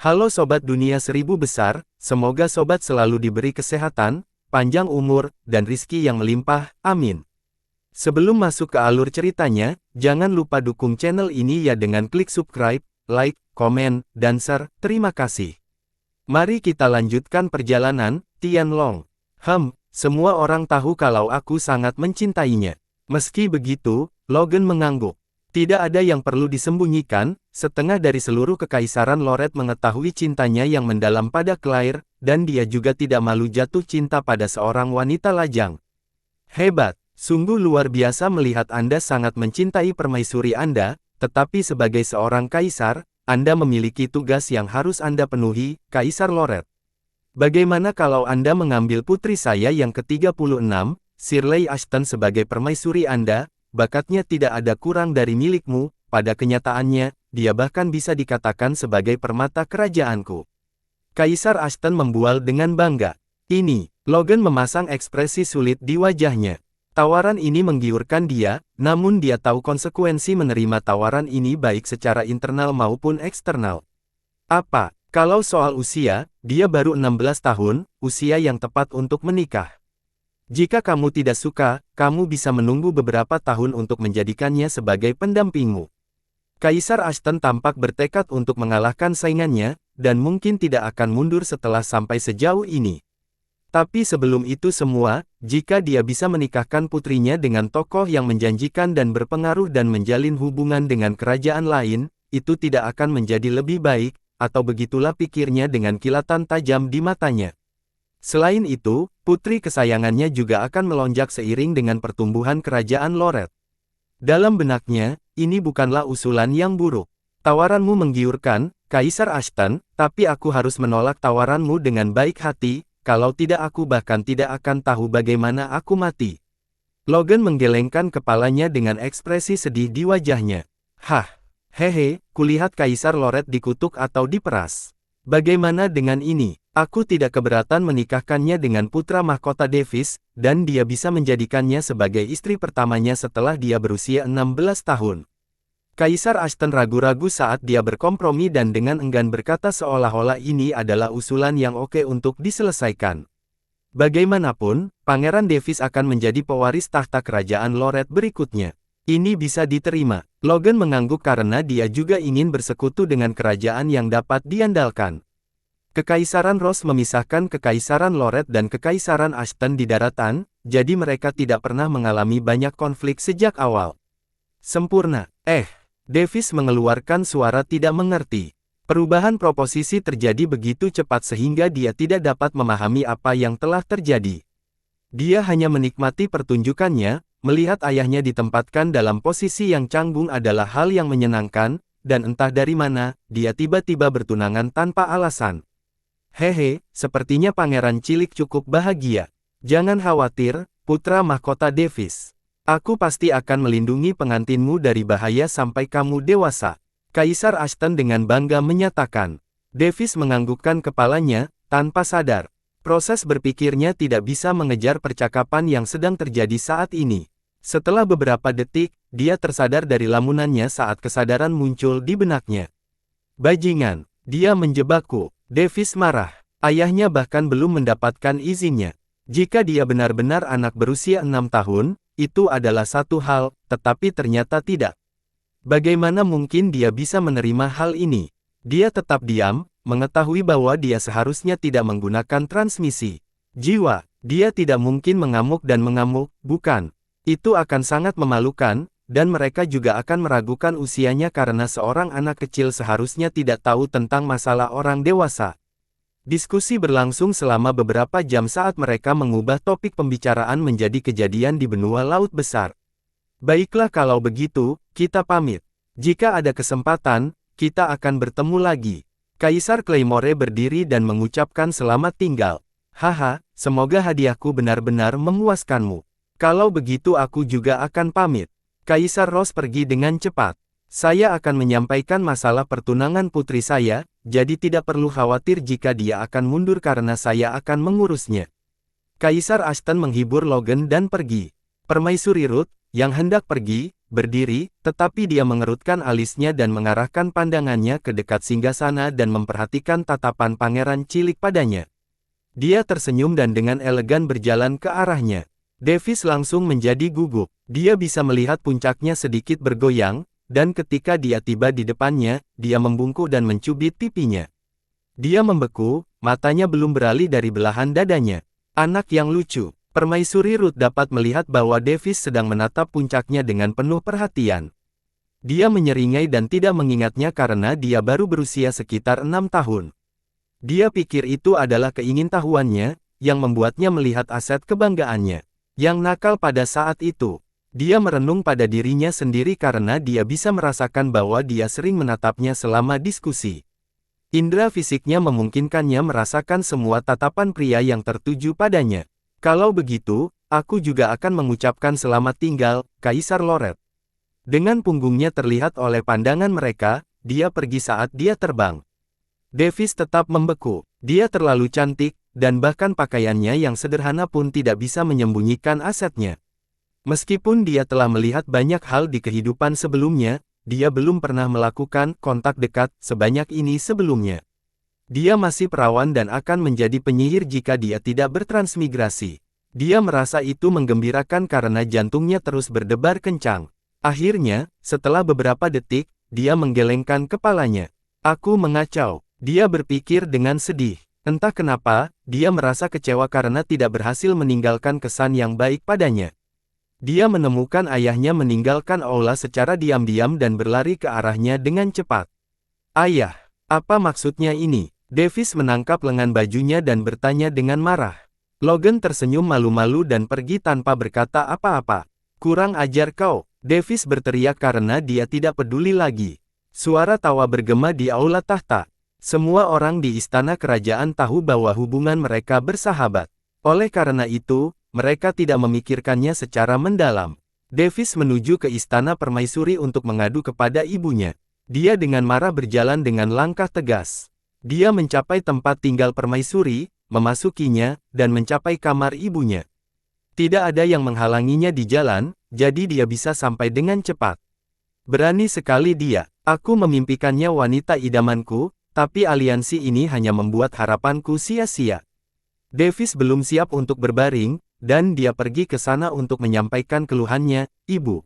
Halo Sobat Dunia Seribu Besar, semoga Sobat selalu diberi kesehatan, panjang umur, dan rizki yang melimpah, amin. Sebelum masuk ke alur ceritanya, jangan lupa dukung channel ini ya dengan klik subscribe, like, komen, dan share, terima kasih. Mari kita lanjutkan perjalanan, Tianlong. Semua orang tahu kalau aku sangat mencintainya. Meski begitu, Logan mengangguk. Tidak ada yang perlu disembunyikan, setengah dari seluruh kekaisaran Loret mengetahui cintanya yang mendalam pada Claire, dan dia juga tidak malu jatuh cinta pada seorang wanita lajang. Hebat, sungguh luar biasa melihat Anda sangat mencintai permaisuri Anda, tetapi sebagai seorang kaisar, Anda memiliki tugas yang harus Anda penuhi, Kaisar Loret. Bagaimana kalau Anda mengambil putri saya yang ke-36, Shirley Ashton sebagai permaisuri Anda? Bakatnya tidak ada kurang dari milikmu, pada kenyataannya, dia bahkan bisa dikatakan sebagai permata kerajaanku. Kaisar Ashton membual dengan bangga. Ini, Logan memasang ekspresi sulit di wajahnya. Tawaran ini menggiurkan dia, namun dia tahu konsekuensi menerima tawaran ini baik secara internal maupun eksternal. Apa? Kalau soal usia, dia baru 16 tahun, usia yang tepat untuk menikah. Jika kamu tidak suka, kamu bisa menunggu beberapa tahun untuk menjadikannya sebagai pendampingmu. Kaisar Ashton tampak bertekad untuk mengalahkan saingannya, dan mungkin tidak akan mundur setelah sampai sejauh ini. Tapi sebelum itu semua, jika dia bisa menikahkan putrinya dengan tokoh yang menjanjikan dan berpengaruh dan menjalin hubungan dengan kerajaan lain, itu tidak akan menjadi lebih baik, atau begitulah pikirnya dengan kilatan tajam di matanya. Selain itu, putri kesayangannya juga akan melonjak seiring dengan pertumbuhan kerajaan Loret. Dalam benaknya, ini bukanlah usulan yang buruk. Tawaranmu menggiurkan, Kaisar Ashton, tapi aku harus menolak tawaranmu dengan baik hati, kalau tidak aku bahkan tidak akan tahu bagaimana aku mati. Logan menggelengkan kepalanya dengan ekspresi sedih di wajahnya. Hehe, kulihat Kaisar Loret dikutuk atau diperas. Bagaimana dengan ini? Aku tidak keberatan menikahkannya dengan putra mahkota Davis, dan dia bisa menjadikannya sebagai istri pertamanya setelah dia berusia 16 tahun. Kaisar Ashton ragu-ragu saat dia berkompromi dan dengan enggan berkata seolah-olah ini adalah usulan yang oke untuk diselesaikan. Bagaimanapun, Pangeran Davis akan menjadi pewaris tahta kerajaan Loret berikutnya. Ini bisa diterima. Logan mengangguk karena dia juga ingin bersekutu dengan kerajaan yang dapat diandalkan. Kekaisaran Ross memisahkan Kekaisaran Loret dan Kekaisaran Ashton di daratan, jadi mereka tidak pernah mengalami banyak konflik sejak awal. Sempurna. Davis mengeluarkan suara tidak mengerti. Perubahan proposisi terjadi begitu cepat sehingga dia tidak dapat memahami apa yang telah terjadi. Dia hanya menikmati pertunjukannya, melihat ayahnya ditempatkan dalam posisi yang canggung adalah hal yang menyenangkan, dan entah dari mana, dia tiba-tiba bertunangan tanpa alasan. Hehe, sepertinya Pangeran Cilik cukup bahagia. Jangan khawatir, putra mahkota Davis. Aku pasti akan melindungi pengantinmu dari bahaya sampai kamu dewasa. Kaisar Ashton dengan bangga menyatakan. Davis menganggukkan kepalanya, tanpa sadar. Proses berpikirnya tidak bisa mengejar percakapan yang sedang terjadi saat ini. Setelah beberapa detik, dia tersadar dari lamunannya saat kesadaran muncul di benaknya. Bajingan, dia menjebakku. Davis marah. Ayahnya bahkan belum mendapatkan izinnya. Jika dia benar-benar anak berusia 6 tahun, itu adalah satu hal, tetapi ternyata tidak. Bagaimana mungkin dia bisa menerima hal ini? Dia tetap diam, mengetahui bahwa dia seharusnya tidak menggunakan transmisi jiwa. Dia tidak mungkin mengamuk dan mengamuk, bukan? Itu akan sangat memalukan, dan mereka juga akan meragukan usianya karena seorang anak kecil seharusnya tidak tahu tentang masalah orang dewasa. Diskusi berlangsung selama beberapa jam saat mereka mengubah topik pembicaraan menjadi kejadian di benua Laut Besar. Baiklah kalau begitu, kita pamit. Jika ada kesempatan, kita akan bertemu lagi. Kaisar Claymore berdiri dan mengucapkan selamat tinggal. Semoga hadiahku benar-benar memuaskanmu. Kalau begitu aku juga akan pamit. Kaisar Ross pergi dengan cepat. Saya akan menyampaikan masalah pertunangan putri saya, jadi tidak perlu khawatir jika dia akan mundur karena saya akan mengurusnya. Kaisar Ashton menghibur Logan dan pergi. Permaisuri Ruth, yang hendak pergi, berdiri, tetapi dia mengerutkan alisnya dan mengarahkan pandangannya ke dekat singgasana dan memperhatikan tatapan pangeran cilik padanya. Dia tersenyum dan dengan elegan berjalan ke arahnya. Davis langsung menjadi gugup. Dia bisa melihat puncaknya sedikit bergoyang, dan ketika dia tiba di depannya, dia membungkuk dan mencubit pipinya. Dia membeku, matanya belum beralih dari belahan dadanya. Anak yang lucu. Permaisuri Ruth dapat melihat bahwa Davis sedang menatap puncaknya dengan penuh perhatian. Dia menyeringai dan tidak mengingatnya karena dia baru berusia sekitar 6 tahun. Dia pikir itu adalah keingintahuannya, yang membuatnya melihat aset kebanggaannya. Yang nakal pada saat itu. Dia merenung pada dirinya sendiri karena dia bisa merasakan bahwa dia sering menatapnya selama diskusi. Indra fisiknya memungkinkannya merasakan semua tatapan pria yang tertuju padanya. Kalau begitu, aku juga akan mengucapkan selamat tinggal, Kaisar Loret. Dengan punggungnya terlihat oleh pandangan mereka, dia pergi saat dia terbang. Davis tetap membeku. Dia terlalu cantik, dan bahkan pakaiannya yang sederhana pun tidak bisa menyembunyikan asetnya. Meskipun dia telah melihat banyak hal di kehidupan sebelumnya, dia belum pernah melakukan kontak dekat sebanyak ini sebelumnya. Dia masih perawan dan akan menjadi penyihir jika dia tidak bertransmigrasi. Dia merasa itu menggembirakan karena jantungnya terus berdebar kencang. Akhirnya, setelah beberapa detik, dia menggelengkan kepalanya. Aku mengacau. Dia berpikir dengan sedih. Entah kenapa, dia merasa kecewa karena tidak berhasil meninggalkan kesan yang baik padanya. Dia menemukan ayahnya meninggalkan aula secara diam-diam dan berlari ke arahnya dengan cepat. Ayah, apa maksudnya ini? Davis menangkap lengan bajunya dan bertanya dengan marah. Logan tersenyum malu-malu dan pergi tanpa berkata apa-apa. Kurang ajar kau, Davis berteriak karena dia tidak peduli lagi. Suara tawa bergema di aula tahta. Semua orang di istana kerajaan tahu bahwa hubungan mereka bersahabat. Oleh karena itu, mereka tidak memikirkannya secara mendalam. Davis menuju ke istana permaisuri untuk mengadu kepada ibunya. Dia dengan marah berjalan dengan langkah tegas. Dia mencapai tempat tinggal permaisuri, memasukinya, dan mencapai kamar ibunya. Tidak ada yang menghalanginya di jalan, jadi dia bisa sampai dengan cepat. Berani sekali dia. Aku memimpikannya wanita idamanku, tapi aliansi ini hanya membuat harapanku sia-sia. Davis belum siap untuk berbaring, dan dia pergi ke sana untuk menyampaikan keluhannya, Ibu.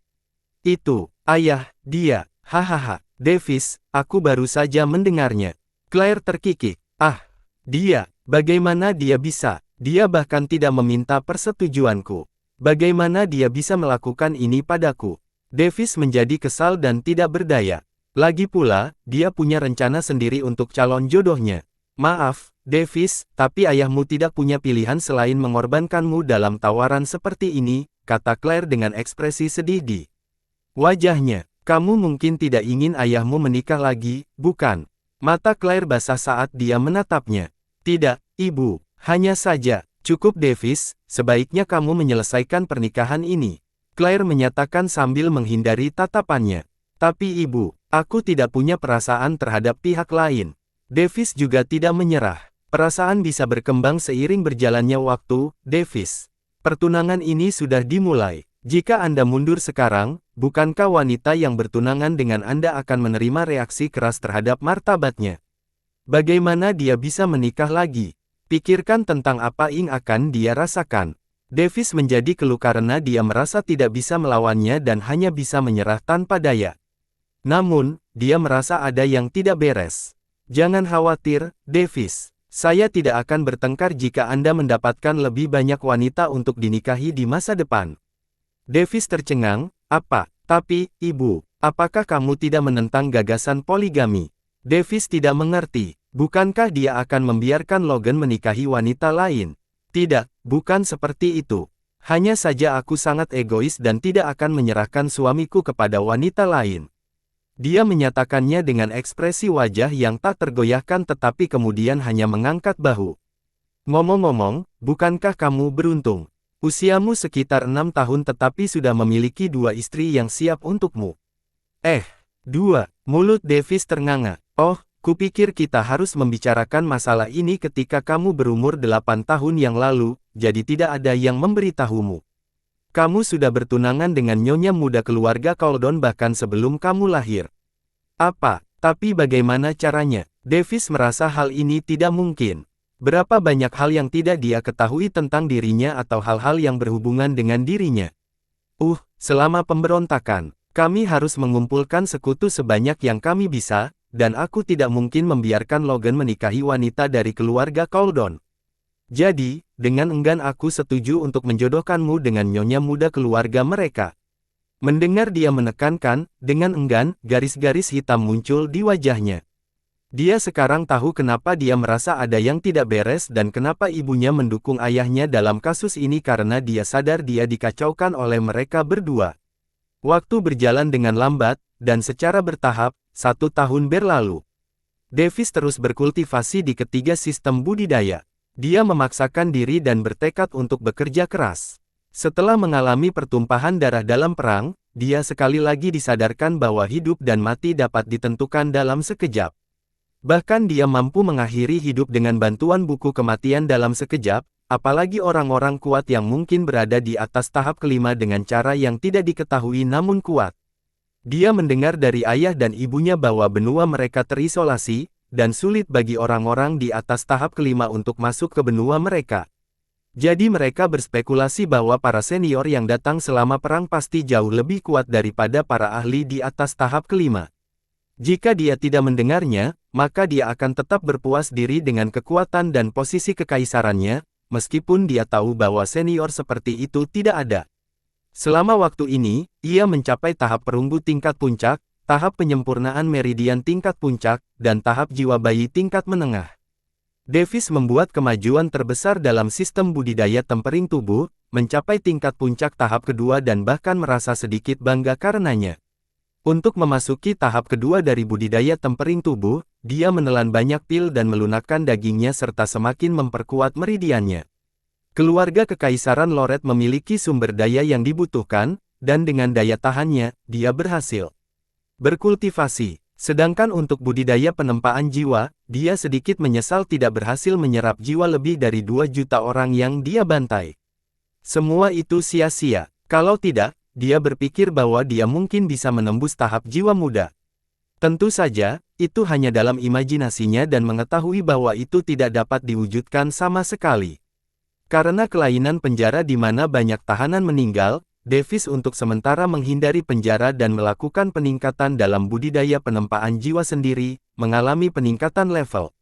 Itu, ayah, dia, hahaha. Davis, aku baru saja mendengarnya. Claire terkikik. Ah, dia, bagaimana dia bisa? Dia bahkan tidak meminta persetujuanku. Bagaimana dia bisa melakukan ini padaku? Davis menjadi kesal dan tidak berdaya. Lagi pula, dia punya rencana sendiri untuk calon jodohnya. Maaf, Davis, tapi ayahmu tidak punya pilihan selain mengorbankanmu dalam tawaran seperti ini, kata Claire dengan ekspresi sedih di wajahnya. Kamu mungkin tidak ingin ayahmu menikah lagi, bukan? Mata Claire basah saat dia menatapnya. Tidak, Ibu, hanya saja, cukup Davis, sebaiknya kamu menyelesaikan pernikahan ini. Claire menyatakan sambil menghindari tatapannya. Tapi Ibu, aku tidak punya perasaan terhadap pihak lain. Davis juga tidak menyerah. Perasaan bisa berkembang seiring berjalannya waktu, Davis. Pertunangan ini sudah dimulai. Jika Anda mundur sekarang, bukankah wanita yang bertunangan dengan Anda akan menerima reaksi keras terhadap martabatnya? Bagaimana dia bisa menikah lagi? Pikirkan tentang apa yang akan dia rasakan. Davis menjadi keluh karena dia merasa tidak bisa melawannya dan hanya bisa menyerah tanpa daya. Namun, dia merasa ada yang tidak beres. Jangan khawatir, Davis. Saya tidak akan bertengkar jika Anda mendapatkan lebih banyak wanita untuk dinikahi di masa depan. Davis tercengang, apa? Tapi, Ibu, apakah kamu tidak menentang gagasan poligami? Davis tidak mengerti. Bukankah dia akan membiarkan Logan menikahi wanita lain? Tidak, bukan seperti itu. Hanya saja aku sangat egois dan tidak akan menyerahkan suamiku kepada wanita lain. Dia menyatakannya dengan ekspresi wajah yang tak tergoyahkan tetapi kemudian hanya mengangkat bahu. Ngomong-ngomong, bukankah kamu beruntung? Usiamu sekitar 6 tahun tetapi sudah memiliki 2 istri yang siap untukmu. 2. Mulut Davis ternganga. Oh, kupikir kita harus membicarakan masalah ini ketika kamu berumur 8 tahun yang lalu, jadi tidak ada yang memberitahumu. Kamu sudah bertunangan dengan nyonya muda keluarga Cauldon bahkan sebelum kamu lahir. Apa? Tapi bagaimana caranya? Davis merasa hal ini tidak mungkin. Berapa banyak hal yang tidak dia ketahui tentang dirinya atau hal-hal yang berhubungan dengan dirinya. Selama pemberontakan, kami harus mengumpulkan sekutu sebanyak yang kami bisa, dan aku tidak mungkin membiarkan Logan menikahi wanita dari keluarga Cauldon. Jadi, dengan enggan aku setuju untuk menjodohkanmu dengan nyonya muda keluarga mereka. Mendengar dia menekankan, dengan enggan, garis-garis hitam muncul di wajahnya. Dia sekarang tahu kenapa dia merasa ada yang tidak beres dan kenapa ibunya mendukung ayahnya dalam kasus ini karena dia sadar dia dikacaukan oleh mereka berdua. Waktu berjalan dengan lambat, dan secara bertahap, 1 tahun berlalu. Davis terus berkultivasi di ketiga sistem budidaya. Dia memaksakan diri dan bertekad untuk bekerja keras. Setelah mengalami pertumpahan darah dalam perang, dia sekali lagi disadarkan bahwa hidup dan mati dapat ditentukan dalam sekejap. Bahkan dia mampu mengakhiri hidup dengan bantuan buku kematian dalam sekejap, apalagi orang-orang kuat yang mungkin berada di atas tahap kelima dengan cara yang tidak diketahui namun kuat. Dia mendengar dari ayah dan ibunya bahwa benua mereka terisolasi, dan sulit bagi orang-orang di atas tahap kelima untuk masuk ke benua mereka. Jadi mereka berspekulasi bahwa para senior yang datang selama perang pasti jauh lebih kuat daripada para ahli di atas tahap kelima. Jika dia tidak mendengarnya, maka dia akan tetap berpuas diri dengan kekuatan dan posisi kekaisarannya, meskipun dia tahu bahwa senior seperti itu tidak ada. Selama waktu ini, ia mencapai tahap perunggu tingkat puncak, tahap penyempurnaan meridian tingkat puncak, dan tahap jiwa bayi tingkat menengah. Davis membuat kemajuan terbesar dalam sistem budidaya tempering tubuh, mencapai tingkat puncak tahap kedua dan bahkan merasa sedikit bangga karenanya. Untuk memasuki tahap kedua dari budidaya tempering tubuh, dia menelan banyak pil dan melunakkan dagingnya serta semakin memperkuat meridiannya. Keluarga Kekaisaran Loret memiliki sumber daya yang dibutuhkan, dan dengan daya tahannya, dia berhasil berkultivasi. Sedangkan untuk budidaya penempaan jiwa, dia sedikit menyesal tidak berhasil menyerap jiwa lebih dari 2 juta orang yang dia bantai. Semua itu sia-sia. Kalau tidak, dia berpikir bahwa dia mungkin bisa menembus tahap jiwa muda. Tentu saja, itu hanya dalam imajinasinya dan mengetahui bahwa itu tidak dapat diwujudkan sama sekali. Karena kelainan penjara di mana banyak tahanan meninggal, Davis untuk sementara menghindari penjara dan melakukan peningkatan dalam budidaya penempaan jiwa sendiri, mengalami peningkatan level.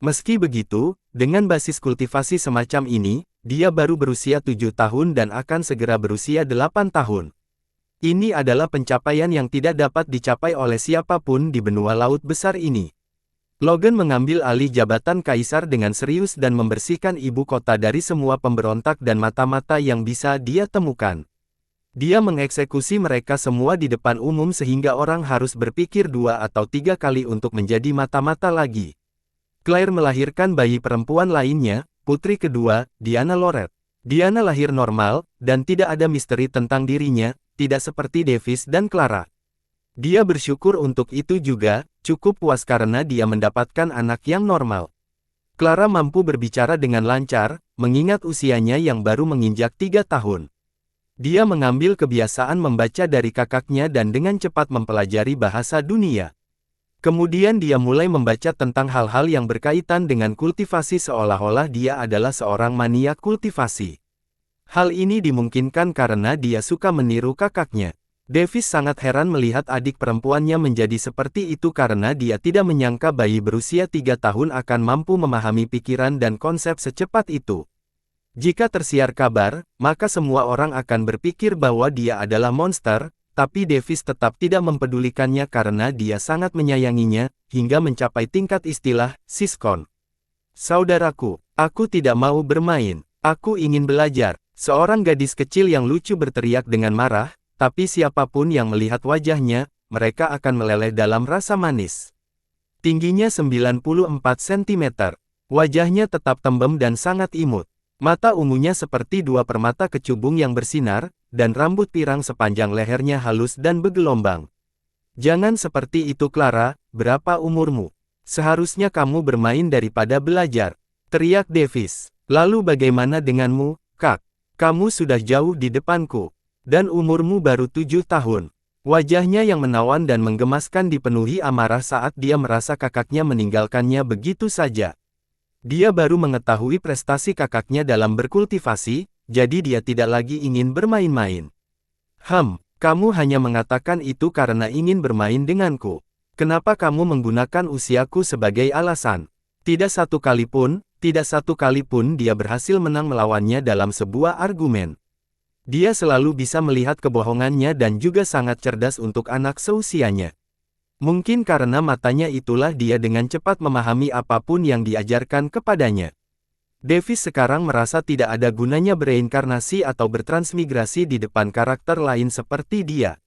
Meski begitu, dengan basis kultivasi semacam ini, dia baru berusia 7 tahun dan akan segera berusia 8 tahun. Ini adalah pencapaian yang tidak dapat dicapai oleh siapapun di benua laut besar ini. Logan mengambil alih jabatan kaisar dengan serius dan membersihkan ibu kota dari semua pemberontak dan mata-mata yang bisa dia temukan. Dia mengeksekusi mereka semua di depan umum sehingga orang harus berpikir 2 atau 3 kali untuk menjadi mata-mata lagi. Claire melahirkan bayi perempuan lainnya, putri kedua, Diana Loret. Diana lahir normal, dan tidak ada misteri tentang dirinya, tidak seperti Davis dan Clara. Dia bersyukur untuk itu juga, cukup puas karena dia mendapatkan anak yang normal. Clara mampu berbicara dengan lancar, mengingat usianya yang baru menginjak 3 tahun. Dia mengambil kebiasaan membaca dari kakaknya dan dengan cepat mempelajari bahasa dunia. Kemudian dia mulai membaca tentang hal-hal yang berkaitan dengan kultivasi seolah-olah dia adalah seorang maniak kultivasi. Hal ini dimungkinkan karena dia suka meniru kakaknya. Davis sangat heran melihat adik perempuannya menjadi seperti itu karena dia tidak menyangka bayi berusia 3 tahun akan mampu memahami pikiran dan konsep secepat itu. Jika tersiar kabar, maka semua orang akan berpikir bahwa dia adalah monster, tapi Davis tetap tidak mempedulikannya karena dia sangat menyayanginya, hingga mencapai tingkat istilah, siskon. Saudaraku, aku tidak mau bermain, aku ingin belajar. Seorang gadis kecil yang lucu berteriak dengan marah, tapi siapapun yang melihat wajahnya, mereka akan meleleh dalam rasa manis. Tingginya 94 cm. Wajahnya tetap tembem dan sangat imut. Mata ungunya seperti 2 permata kecubung yang bersinar, dan rambut pirang sepanjang lehernya halus dan bergelombang. Jangan seperti itu Clara, berapa umurmu? Seharusnya kamu bermain daripada belajar, teriak Davis. Lalu bagaimana denganmu, Kak? Kamu sudah jauh di depanku. Dan umurmu baru 7 tahun. Wajahnya yang menawan dan menggemaskan dipenuhi amarah saat dia merasa kakaknya meninggalkannya begitu saja. Dia baru mengetahui prestasi kakaknya dalam berkultivasi, jadi dia tidak lagi ingin bermain-main. Kamu hanya mengatakan itu karena ingin bermain denganku. Kenapa kamu menggunakan usiaku sebagai alasan? Tidak satu kali pun dia berhasil menang melawannya dalam sebuah argumen. Dia selalu bisa melihat kebohongannya dan juga sangat cerdas untuk anak seusianya. Mungkin karena matanya itulah dia dengan cepat memahami apapun yang diajarkan kepadanya. Davis sekarang merasa tidak ada gunanya bereinkarnasi atau bertransmigrasi di depan karakter lain seperti dia.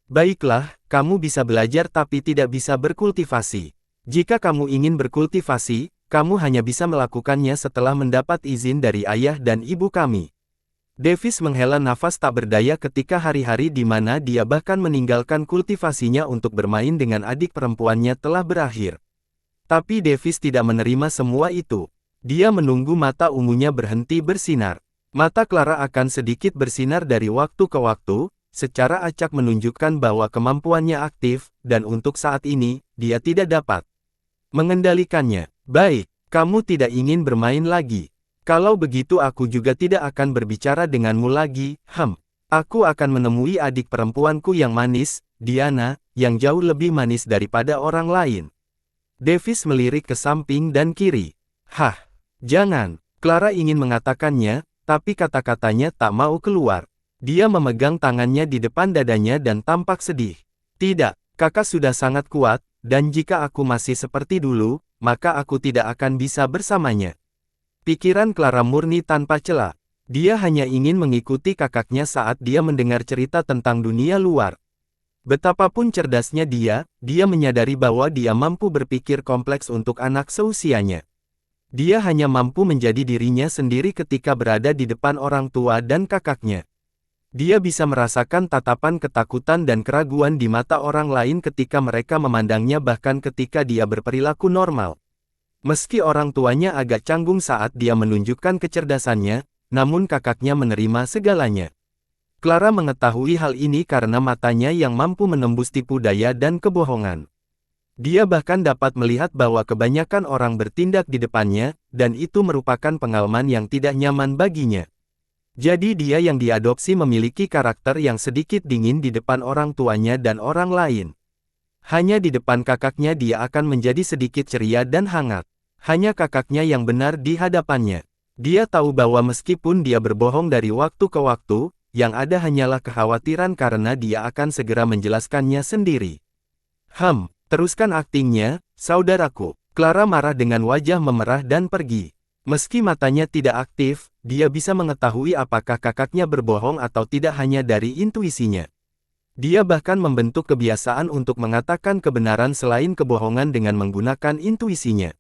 Baiklah, kamu bisa belajar tapi tidak bisa berkultivasi. Jika kamu ingin berkultivasi, kamu hanya bisa melakukannya setelah mendapat izin dari ayah dan ibu kami. Davis menghela nafas tak berdaya ketika hari-hari di mana dia bahkan meninggalkan kultivasinya untuk bermain dengan adik perempuannya telah berakhir. Tapi Davis tidak menerima semua itu. Dia menunggu mata ungunya berhenti bersinar. Mata Clara akan sedikit bersinar dari waktu ke waktu, secara acak menunjukkan bahwa kemampuannya aktif, dan untuk saat ini, dia tidak dapat mengendalikannya. Baik, kamu tidak ingin bermain lagi. Kalau begitu aku juga tidak akan berbicara denganmu lagi. Aku akan menemui adik perempuanku yang manis, Diana, yang jauh lebih manis daripada orang lain. Davis melirik ke samping dan kiri. Jangan. Clara ingin mengatakannya, tapi kata-katanya tak mau keluar. Dia memegang tangannya di depan dadanya dan tampak sedih. Tidak, kakak sudah sangat kuat, dan jika aku masih seperti dulu, maka aku tidak akan bisa bersamanya. Pikiran Clara murni tanpa celah. Dia hanya ingin mengikuti kakaknya saat dia mendengar cerita tentang dunia luar. Betapapun cerdasnya dia menyadari bahwa dia mampu berpikir kompleks untuk anak seusianya. Dia hanya mampu menjadi dirinya sendiri ketika berada di depan orang tua dan kakaknya. Dia bisa merasakan tatapan ketakutan dan keraguan di mata orang lain ketika mereka memandangnya bahkan ketika dia berperilaku normal. Meski orang tuanya agak canggung saat dia menunjukkan kecerdasannya, namun kakaknya menerima segalanya. Clara mengetahui hal ini karena matanya yang mampu menembus tipu daya dan kebohongan. Dia bahkan dapat melihat bahwa kebanyakan orang bertindak di depannya, dan itu merupakan pengalaman yang tidak nyaman baginya. Jadi dia yang diadopsi memiliki karakter yang sedikit dingin di depan orang tuanya dan orang lain. Hanya di depan kakaknya dia akan menjadi sedikit ceria dan hangat. Hanya kakaknya yang benar di hadapannya. Dia tahu bahwa meskipun dia berbohong dari waktu ke waktu, yang ada hanyalah kekhawatiran karena dia akan segera menjelaskannya sendiri. Teruskan aktingnya, saudaraku. Clara marah dengan wajah memerah dan pergi. Meski matanya tidak aktif, dia bisa mengetahui apakah kakaknya berbohong atau tidak hanya dari intuisinya. Dia bahkan membentuk kebiasaan untuk mengatakan kebenaran selain kebohongan dengan menggunakan intuisinya.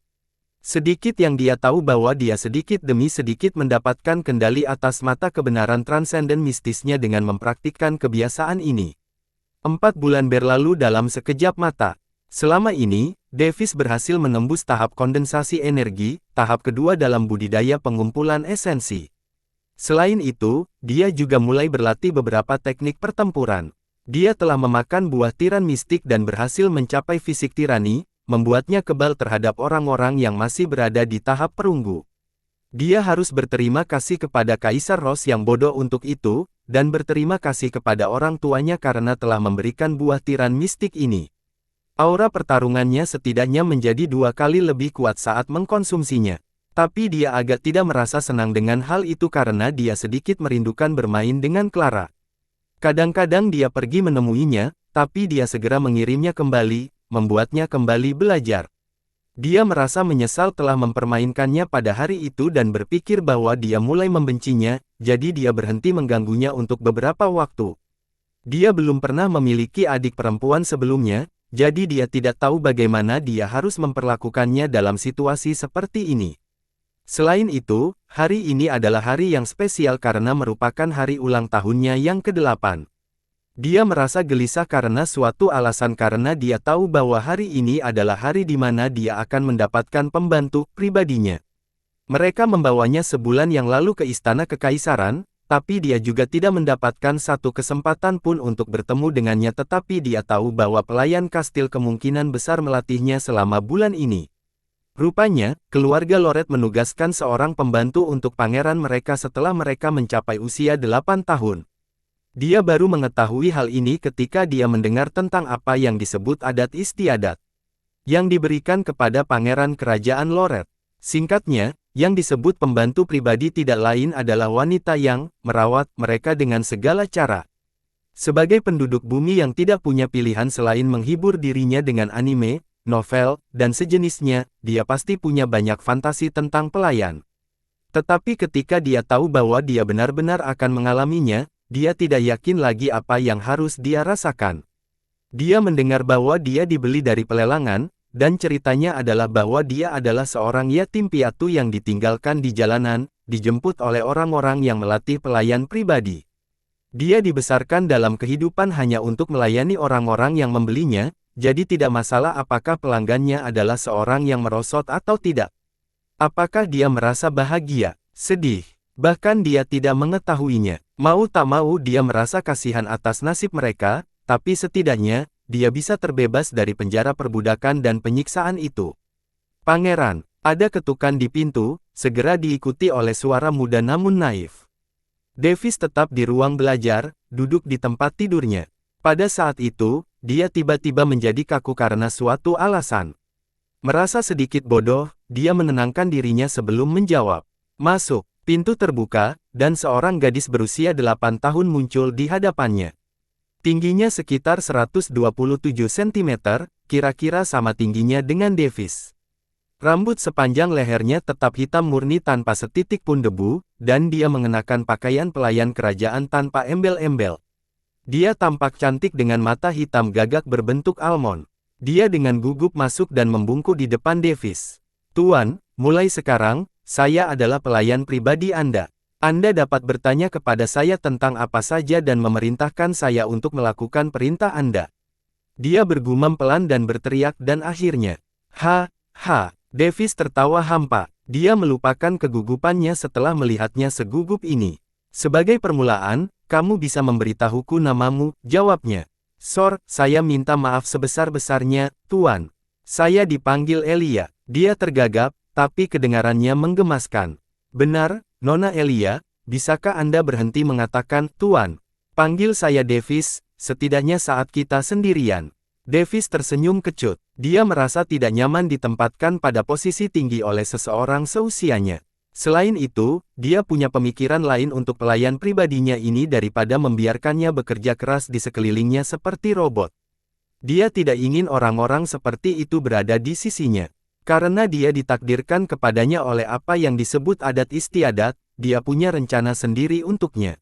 Sedikit yang dia tahu bahwa dia sedikit demi sedikit mendapatkan kendali atas mata kebenaran transenden mistisnya dengan mempraktikkan kebiasaan ini. 4 bulan berlalu dalam sekejap mata. Selama ini, Davis berhasil menembus tahap kondensasi energi, tahap kedua dalam budidaya pengumpulan esensi. Selain itu, dia juga mulai berlatih beberapa teknik pertempuran. Dia telah memakan buah tiran mistik dan berhasil mencapai fisik tirani, membuatnya kebal terhadap orang-orang yang masih berada di tahap perunggu. Dia harus berterima kasih kepada Kaisar Ross yang bodoh untuk itu, dan berterima kasih kepada orang tuanya karena telah memberikan buah tiran mistik ini. Aura pertarungannya setidaknya menjadi 2 kali lebih kuat saat mengkonsumsinya. Tapi dia agak tidak merasa senang dengan hal itu karena dia sedikit merindukan bermain dengan Clara. Kadang-kadang dia pergi menemuinya, tapi dia segera mengirimnya kembali, membuatnya kembali belajar. Dia merasa menyesal telah mempermainkannya pada hari itu dan berpikir bahwa dia mulai membencinya, jadi dia berhenti mengganggunya untuk beberapa waktu. Dia belum pernah memiliki adik perempuan sebelumnya, jadi dia tidak tahu bagaimana dia harus memperlakukannya dalam situasi seperti ini. Selain itu, hari ini adalah hari yang spesial karena merupakan hari ulang tahunnya yang ke-8. Dia merasa gelisah karena suatu alasan karena dia tahu bahwa hari ini adalah hari di mana dia akan mendapatkan pembantu pribadinya. Mereka membawanya sebulan yang lalu ke Istana Kekaisaran, tapi dia juga tidak mendapatkan satu kesempatan pun untuk bertemu dengannya, tetapi dia tahu bahwa pelayan kastil kemungkinan besar melatihnya selama bulan ini. Rupanya, keluarga Loret menugaskan seorang pembantu untuk pangeran mereka setelah mereka mencapai usia 8 tahun. Dia baru mengetahui hal ini ketika dia mendengar tentang apa yang disebut adat istiadat yang diberikan kepada pangeran kerajaan Loret. Singkatnya, yang disebut pembantu pribadi tidak lain adalah wanita yang merawat mereka dengan segala cara. Sebagai penduduk bumi yang tidak punya pilihan selain menghibur dirinya dengan anime, novel, dan sejenisnya, dia pasti punya banyak fantasi tentang pelayan. Tetapi ketika dia tahu bahwa dia benar-benar akan mengalaminya, dia tidak yakin lagi apa yang harus dia rasakan. Dia mendengar bahwa dia dibeli dari pelelangan, dan ceritanya adalah bahwa dia adalah seorang yatim piatu yang ditinggalkan di jalanan, dijemput oleh orang-orang yang melatih pelayan pribadi. Dia dibesarkan dalam kehidupan hanya untuk melayani orang-orang yang membelinya, jadi tidak masalah apakah pelanggannya adalah seorang yang merosot atau tidak. Apakah dia merasa bahagia, sedih, bahkan dia tidak mengetahuinya. Mau tak mau dia merasa kasihan atas nasib mereka, tapi setidaknya, dia bisa terbebas dari penjara perbudakan dan penyiksaan itu. Pangeran, ada ketukan di pintu, segera diikuti oleh suara muda namun naif. Davis tetap di ruang belajar, duduk di tempat tidurnya. Pada saat itu, dia tiba-tiba menjadi kaku karena suatu alasan. Merasa sedikit bodoh, dia menenangkan dirinya sebelum menjawab. Masuk, pintu terbuka, dan seorang gadis berusia 8 tahun muncul di hadapannya. Tingginya sekitar 127 cm, kira-kira sama tingginya dengan Davis. Rambut sepanjang lehernya tetap hitam murni tanpa setitik pun debu, dan dia mengenakan pakaian pelayan kerajaan tanpa embel-embel. Dia tampak cantik dengan mata hitam gagak berbentuk almond. Dia dengan gugup masuk dan membungkuk di depan Davis. Tuan, mulai sekarang, saya adalah pelayan pribadi Anda. Anda dapat bertanya kepada saya tentang apa saja dan memerintahkan saya untuk melakukan perintah Anda. Dia bergumam pelan dan berteriak dan akhirnya, ha. Davis tertawa hampa. Dia melupakan kegugupannya setelah melihatnya segugup ini. Sebagai permulaan, kamu bisa memberitahuku namamu, jawabnya. Sor, saya minta maaf sebesar-besarnya, Tuan. Saya dipanggil Elia. Dia tergagap, tapi kedengarannya menggemaskan. Benar, Nona Elia, bisakah Anda berhenti mengatakan, Tuan? Panggil saya Davis, setidaknya saat kita sendirian. Davis tersenyum kecut. Dia merasa tidak nyaman ditempatkan pada posisi tinggi oleh seseorang seusianya. Selain itu, dia punya pemikiran lain untuk pelayan pribadinya ini daripada membiarkannya bekerja keras di sekelilingnya seperti robot. Dia tidak ingin orang-orang seperti itu berada di sisinya. Karena dia ditakdirkan kepadanya oleh apa yang disebut adat istiadat, dia punya rencana sendiri untuknya.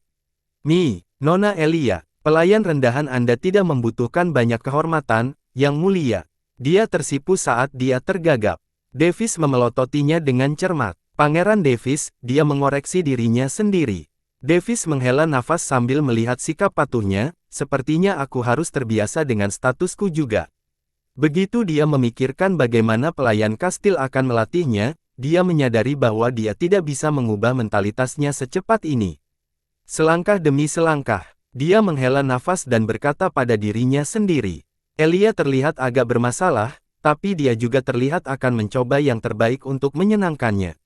Nona Elia, pelayan rendahan Anda tidak membutuhkan banyak kehormatan, Yang Mulia. Dia tersipu saat dia tergagap. Davis memelototinya dengan cermat. Pangeran Davis, dia mengoreksi dirinya sendiri. Davis menghela nafas sambil melihat sikap patuhnya, sepertinya aku harus terbiasa dengan statusku juga. Begitu dia memikirkan bagaimana pelayan kastil akan melatihnya, dia menyadari bahwa dia tidak bisa mengubah mentalitasnya secepat ini. Selangkah demi selangkah, dia menghela nafas dan berkata pada dirinya sendiri. Elia terlihat agak bermasalah, tapi dia juga terlihat akan mencoba yang terbaik untuk menyenangkannya.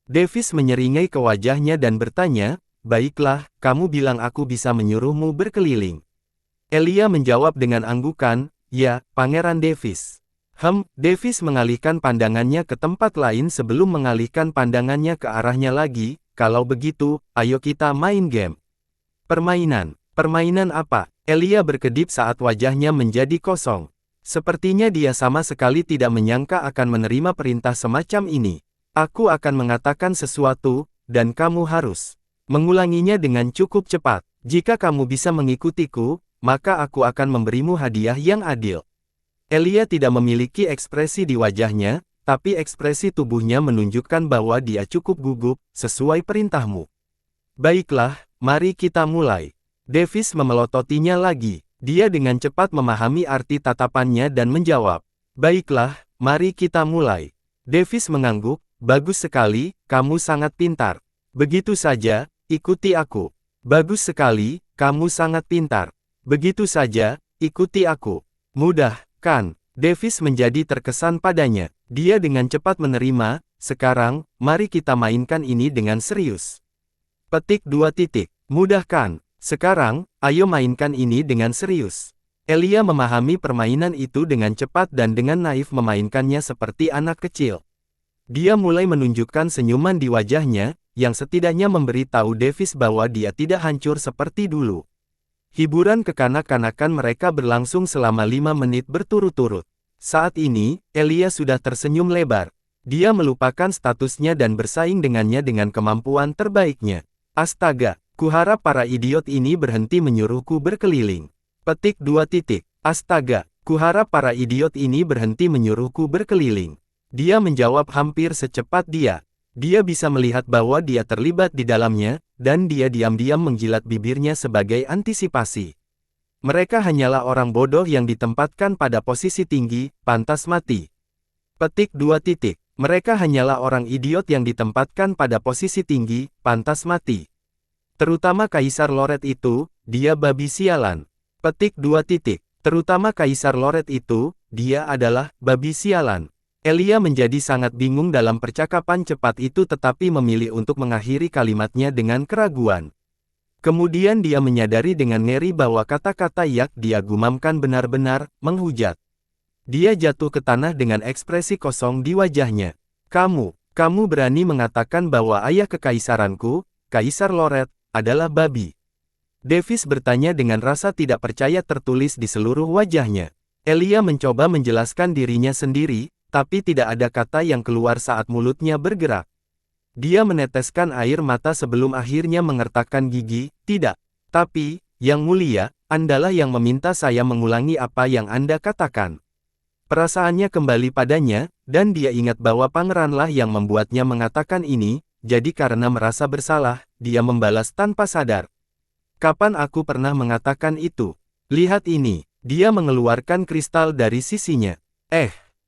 Davis menyeringai ke wajahnya dan bertanya, baiklah, kamu bilang aku bisa menyuruhmu berkeliling. Elia menjawab dengan anggukan, ya, Pangeran Davis. Davis mengalihkan pandangannya ke tempat lain sebelum mengalihkan pandangannya ke arahnya lagi, kalau begitu, ayo kita main game. Permainan apa? Elia berkedip saat wajahnya menjadi kosong. Sepertinya dia sama sekali tidak menyangka akan menerima perintah semacam ini. Aku akan mengatakan sesuatu, dan kamu harus mengulanginya dengan cukup cepat. Jika kamu bisa mengikutiku, maka aku akan memberimu hadiah yang adil. Elia tidak memiliki ekspresi di wajahnya, tapi ekspresi tubuhnya menunjukkan bahwa dia cukup gugup, sesuai perintahmu. Baiklah, mari kita mulai. Davis memelototinya lagi. Dia dengan cepat memahami arti tatapannya dan menjawab. Baiklah, mari kita mulai. Davis mengangguk, bagus sekali, kamu sangat pintar. Begitu saja, ikuti aku. Bagus sekali, kamu sangat pintar. Begitu saja, ikuti aku. Mudah, kan? Davis menjadi terkesan padanya. Dia dengan cepat menerima. Sekarang, mari kita mainkan ini dengan serius. Petik 2 titik. Mudah kan? Sekarang, ayo mainkan ini dengan serius. Elia memahami permainan itu dengan cepat dan dengan naif memainkannya seperti anak kecil. Dia mulai menunjukkan senyuman di wajahnya, yang setidaknya memberi tahu Davis bahwa dia tidak hancur seperti dulu. Hiburan kekanak-kanakan mereka berlangsung selama 5 menit berturut-turut. Saat ini, Elia sudah tersenyum lebar. Dia melupakan statusnya dan bersaing dengannya dengan kemampuan terbaiknya. Astaga, kuharap para idiot ini berhenti menyuruhku berkeliling. Petik 2 titik. Astaga, kuharap para idiot ini berhenti menyuruhku berkeliling. Dia menjawab hampir secepat dia. Dia bisa melihat bahwa dia terlibat di dalamnya, dan dia diam-diam menjilat bibirnya sebagai antisipasi. Mereka hanyalah orang bodoh yang ditempatkan pada posisi tinggi, pantas mati. Petik 2 titik. Mereka hanyalah orang idiot yang ditempatkan pada posisi tinggi, pantas mati. Terutama Kaisar Loret itu, dia babi sialan. Petik 2 titik. Terutama Kaisar Loret itu, dia adalah babi sialan. Elia menjadi sangat bingung dalam percakapan cepat itu tetapi memilih untuk mengakhiri kalimatnya dengan keraguan. Kemudian dia menyadari dengan ngeri bahwa kata-kata yang dia gumamkan benar-benar menghujat. Dia jatuh ke tanah dengan ekspresi kosong di wajahnya. Kamu berani mengatakan bahwa ayah kekaisaranku, Kaisar Loret, adalah babi? Davis bertanya dengan rasa tidak percaya tertulis di seluruh wajahnya. Elia mencoba menjelaskan dirinya sendiri, tapi tidak ada kata yang keluar saat mulutnya bergerak. Dia meneteskan air mata sebelum akhirnya mengertakkan gigi. Tidak. Tapi, Yang Mulia, Andalah yang meminta saya mengulangi apa yang Anda katakan. Perasaannya kembali padanya, dan dia ingat bahwa pangeranlah yang membuatnya mengatakan ini, jadi karena merasa bersalah, dia membalas tanpa sadar. Kapan aku pernah mengatakan itu? Lihat ini. Dia mengeluarkan kristal dari sisinya.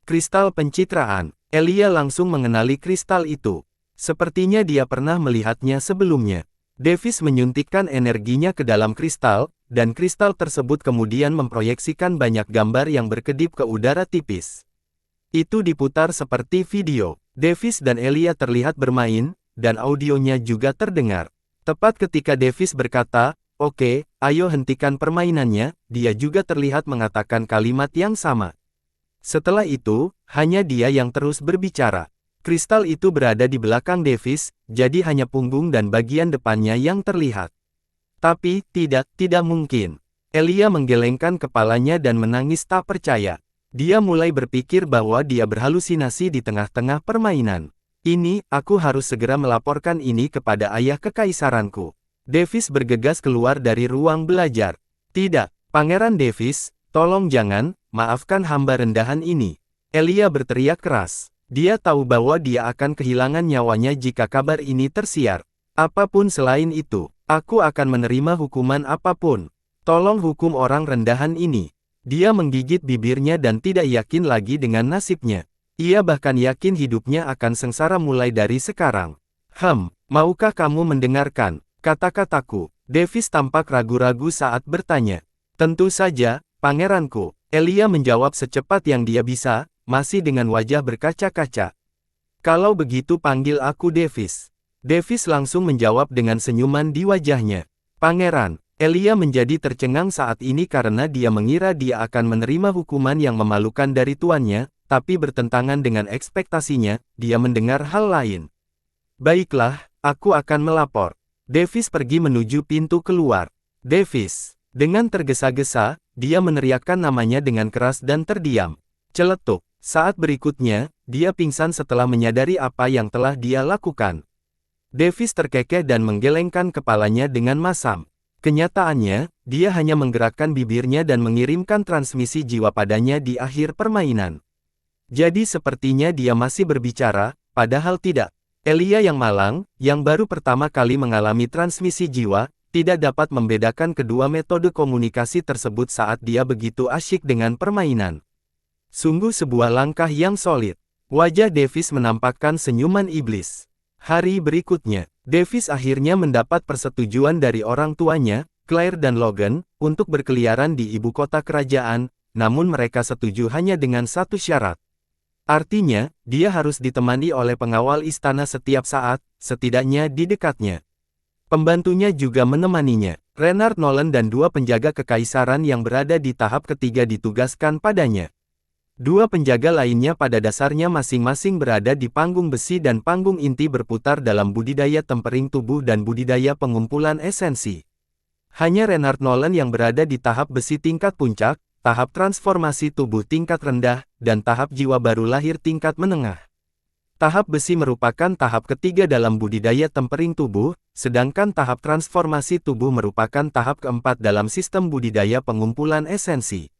Kristal pencitraan. Elia langsung mengenali kristal itu. Sepertinya dia pernah melihatnya sebelumnya. Davis menyuntikkan energinya ke dalam kristal, dan kristal tersebut kemudian memproyeksikan banyak gambar yang berkedip ke udara tipis. Itu diputar seperti video. Davis dan Elia terlihat bermain, dan audionya juga terdengar. Tepat ketika Davis berkata, "Oke, ayo hentikan permainannya," dia juga terlihat mengatakan kalimat yang sama. Setelah itu, hanya dia yang terus berbicara. Kristal itu berada di belakang Davis, jadi hanya punggung dan bagian depannya yang terlihat. Tapi, tidak mungkin. Elia menggelengkan kepalanya dan menangis tak percaya. Dia mulai berpikir bahwa dia berhalusinasi di tengah-tengah permainan. Aku harus segera melaporkan ini kepada ayah kekaisaranku. Davis bergegas keluar dari ruang belajar. Tidak, Pangeran Davis, tolong jangan, maafkan hamba rendahan ini. Elia berteriak keras. Dia tahu bahwa dia akan kehilangan nyawanya jika kabar ini tersiar. Apapun selain itu, aku akan menerima hukuman apapun. Tolong hukum orang rendahan ini. Dia menggigit bibirnya dan tidak yakin lagi dengan nasibnya. Ia bahkan yakin hidupnya akan sengsara mulai dari sekarang. Maukah kamu mendengarkan kata-kataku? Davis tampak ragu-ragu saat bertanya. Tentu saja, pangeranku. Elia menjawab secepat yang dia bisa, masih dengan wajah berkaca-kaca. Kalau begitu panggil aku Davis. Davis langsung menjawab dengan senyuman di wajahnya. Pangeran. Elia menjadi tercengang saat ini karena dia mengira dia akan menerima hukuman yang memalukan dari tuannya, tapi bertentangan dengan ekspektasinya, dia mendengar hal lain. Baiklah, aku akan melapor. Davis pergi menuju pintu keluar. Davis. Dengan tergesa-gesa, dia meneriakkan namanya dengan keras dan terdiam. Celetuk. Saat berikutnya, dia pingsan setelah menyadari apa yang telah dia lakukan. Davis terkekeh dan menggelengkan kepalanya dengan masam. Kenyataannya, dia hanya menggerakkan bibirnya dan mengirimkan transmisi jiwa padanya di akhir permainan. Jadi sepertinya dia masih berbicara, padahal tidak. Elia yang malang, yang baru pertama kali mengalami transmisi jiwa, tidak dapat membedakan kedua metode komunikasi tersebut saat dia begitu asyik dengan permainan. Sungguh sebuah langkah yang solid. Wajah Davis menampakkan senyuman iblis. Hari berikutnya, Davis akhirnya mendapat persetujuan dari orang tuanya, Claire dan Logan, untuk berkeliaran di ibu kota kerajaan, namun mereka setuju hanya dengan satu syarat. Artinya, dia harus ditemani oleh pengawal istana setiap saat, setidaknya di dekatnya. Pembantunya juga menemaninya. Renard Nolan dan dua penjaga kekaisaran yang berada di tahap ketiga ditugaskan padanya. Dua penjaga lainnya pada dasarnya masing-masing berada di panggung besi dan panggung inti berputar dalam budidaya tempering tubuh dan budidaya pengumpulan esensi. Hanya Renard Nolan yang berada di tahap besi tingkat puncak, tahap transformasi tubuh tingkat rendah, dan tahap jiwa baru lahir tingkat menengah. Tahap besi merupakan tahap ketiga dalam budidaya tempering tubuh, sedangkan tahap transformasi tubuh merupakan tahap keempat dalam sistem budidaya pengumpulan esensi.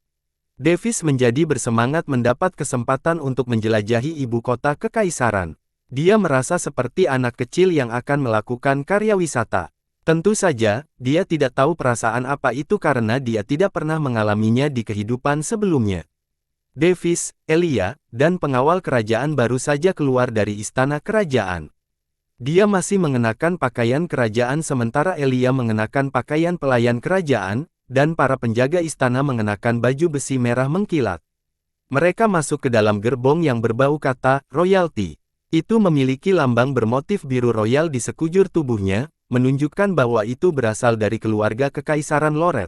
Davis menjadi bersemangat mendapat kesempatan untuk menjelajahi ibu kota kekaisaran. Dia merasa seperti anak kecil yang akan melakukan karya wisata. Tentu saja, dia tidak tahu perasaan apa itu karena dia tidak pernah mengalaminya di kehidupan sebelumnya. Davis, Elia, dan pengawal kerajaan baru saja keluar dari istana kerajaan. Dia masih mengenakan pakaian kerajaan sementara Elia mengenakan pakaian pelayan kerajaan, dan para penjaga istana mengenakan baju besi merah mengkilat. Mereka masuk ke dalam gerbong yang berbau kata royalty. Itu memiliki lambang bermotif biru royal di sekujur tubuhnya, menunjukkan bahwa itu berasal dari keluarga kekaisaran Loret.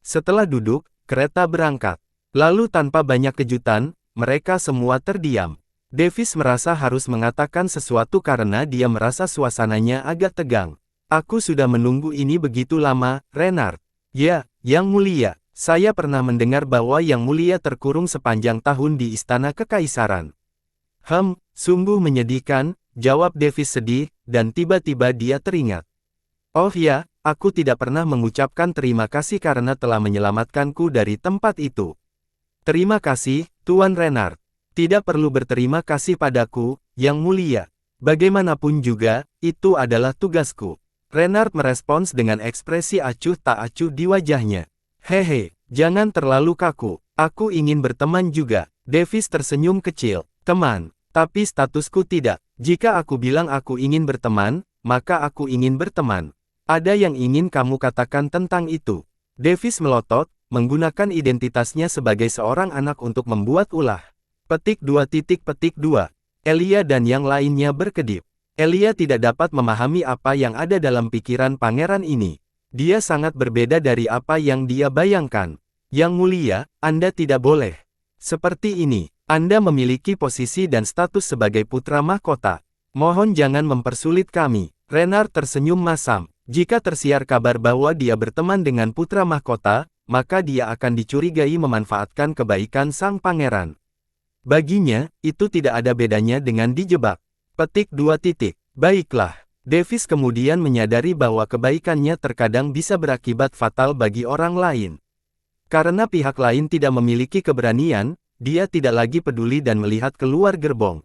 Setelah duduk, kereta berangkat. Lalu tanpa banyak kejutan, mereka semua terdiam. Davis merasa harus mengatakan sesuatu karena dia merasa suasananya agak tegang. Aku sudah menunggu ini begitu lama, Renard. Ya, Yang Mulia, saya pernah mendengar bahwa Yang Mulia terkurung sepanjang tahun di Istana Kekaisaran. Sungguh menyedihkan, jawab Davis sedih, dan tiba-tiba dia teringat. Oh ya, aku tidak pernah mengucapkan terima kasih karena telah menyelamatkanku dari tempat itu. Terima kasih, Tuan Renard. Tidak perlu berterima kasih padaku, Yang Mulia. Bagaimanapun juga, itu adalah tugasku. Renard merespons dengan ekspresi acuh tak acuh di wajahnya. Hehe, jangan terlalu kaku. Aku ingin berteman juga. Davis tersenyum kecil. Teman, tapi statusku tidak. Jika aku bilang aku ingin berteman, maka aku ingin berteman. Ada yang ingin kamu katakan tentang itu? Davis melotot, menggunakan identitasnya sebagai seorang anak untuk membuat ulah. Petik 2. Elia dan yang lainnya berkedip. Elia tidak dapat memahami apa yang ada dalam pikiran pangeran ini. Dia sangat berbeda dari apa yang dia bayangkan. Yang Mulia, Anda tidak boleh. Seperti ini, Anda memiliki posisi dan status sebagai putra mahkota. Mohon jangan mempersulit kami. Renard tersenyum masam. Jika tersiar kabar bahwa dia berteman dengan putra mahkota, maka dia akan dicurigai memanfaatkan kebaikan sang pangeran. Baginya, itu tidak ada bedanya dengan dijebak. Petik 2. Baiklah. Davis kemudian menyadari bahwa kebaikannya terkadang bisa berakibat fatal bagi orang lain. Karena pihak lain tidak memiliki keberanian, dia tidak lagi peduli dan melihat keluar gerbong.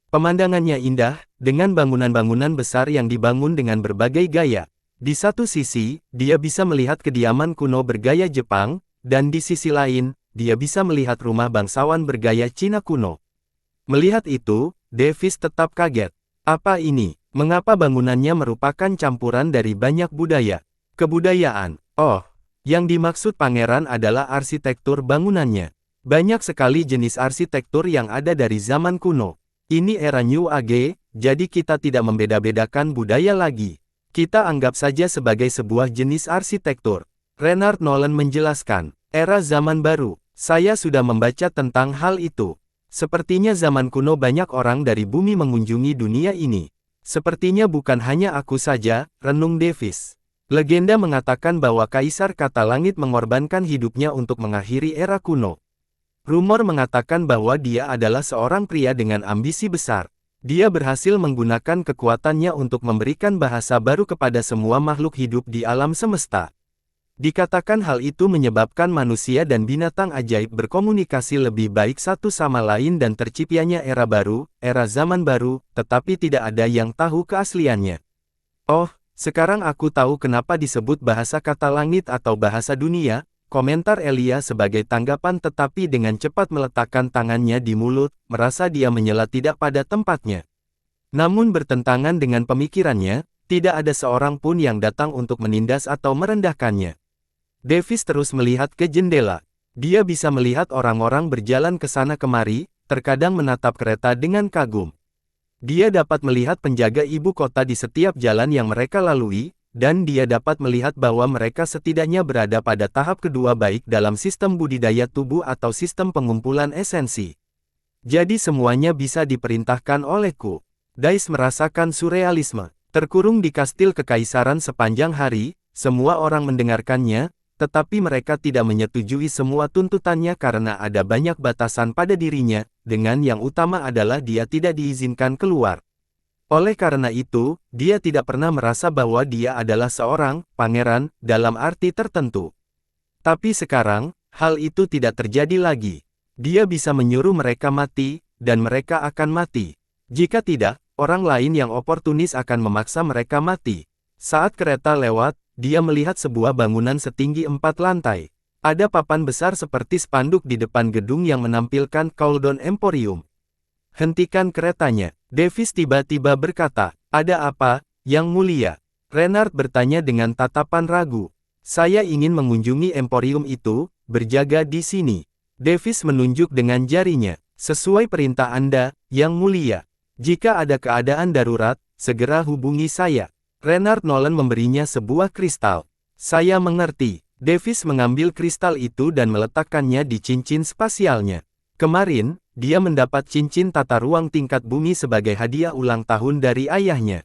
Pemandangannya indah, dengan bangunan-bangunan besar yang dibangun dengan berbagai gaya. Di satu sisi, dia bisa melihat kediaman kuno bergaya Jepang, dan di sisi lain, dia bisa melihat rumah bangsawan bergaya Cina kuno. Melihat itu, Davis tetap kaget. Apa ini? Mengapa bangunannya merupakan campuran dari banyak budaya? Kebudayaan. Oh, yang dimaksud pangeran adalah arsitektur bangunannya. Banyak sekali jenis arsitektur yang ada dari zaman kuno. Ini era New Age, jadi kita tidak membeda-bedakan budaya lagi. Kita anggap saja sebagai sebuah jenis arsitektur. Renard Nolan menjelaskan, era zaman baru. Saya sudah membaca tentang hal itu. Sepertinya zaman kuno banyak orang dari bumi mengunjungi dunia ini. Sepertinya bukan hanya aku saja, renung Davis. Legenda mengatakan bahwa Kaisar Kata Langit mengorbankan hidupnya untuk mengakhiri era kuno. Rumor mengatakan bahwa dia adalah seorang pria dengan ambisi besar. Dia berhasil menggunakan kekuatannya untuk memberikan bahasa baru kepada semua makhluk hidup di alam semesta. Dikatakan hal itu menyebabkan manusia dan binatang ajaib berkomunikasi lebih baik satu sama lain dan terciptanya era baru, era zaman baru, tetapi tidak ada yang tahu keasliannya. Oh, sekarang aku tahu kenapa disebut bahasa kata langit atau bahasa dunia, komentar Elia sebagai tanggapan tetapi dengan cepat meletakkan tangannya di mulut, merasa dia menyela tidak pada tempatnya. Namun bertentangan dengan pemikirannya, Tidak ada seorang pun yang datang untuk menindas atau merendahkannya. Davis terus melihat ke jendela. Dia bisa melihat orang-orang berjalan ke sana kemari, terkadang menatap kereta dengan kagum. Dia dapat melihat penjaga ibu kota di setiap jalan yang mereka lalui, dan dia dapat melihat bahwa mereka setidaknya berada pada tahap kedua baik dalam sistem budidaya tubuh atau sistem pengumpulan esensi. Jadi semuanya bisa diperintahkan olehku. Dice merasakan surrealisme. Terkurung di kastil kekaisaran sepanjang hari, semua orang mendengarkannya, tetapi mereka tidak menyetujui semua tuntutannya karena ada banyak batasan pada dirinya, dengan yang utama adalah dia tidak diizinkan keluar. Oleh karena itu, dia tidak pernah merasa bahwa dia adalah seorang pangeran dalam arti tertentu. Tapi sekarang, hal itu tidak terjadi lagi. Dia bisa menyuruh mereka mati, dan mereka akan mati. Jika tidak, orang lain yang oportunis akan memaksa mereka mati. Saat kereta lewat, dia melihat sebuah bangunan setinggi 4 lantai. Ada papan besar seperti spanduk di depan gedung yang menampilkan Cauldon Emporium. Hentikan keretanya. Davis tiba-tiba berkata, "Ada apa, Yang Mulia?" Renard bertanya dengan tatapan ragu. "Saya ingin mengunjungi Emporium itu, berjaga di sini." Davis menunjuk dengan jarinya. "Sesuai perintah Anda, Yang Mulia. Jika ada keadaan darurat, segera hubungi saya." Renard Nolan memberinya sebuah kristal. "Saya mengerti." Davis mengambil kristal itu dan meletakkannya di cincin spasialnya. Kemarin, dia mendapat cincin tata ruang tingkat bumi sebagai hadiah ulang tahun dari ayahnya.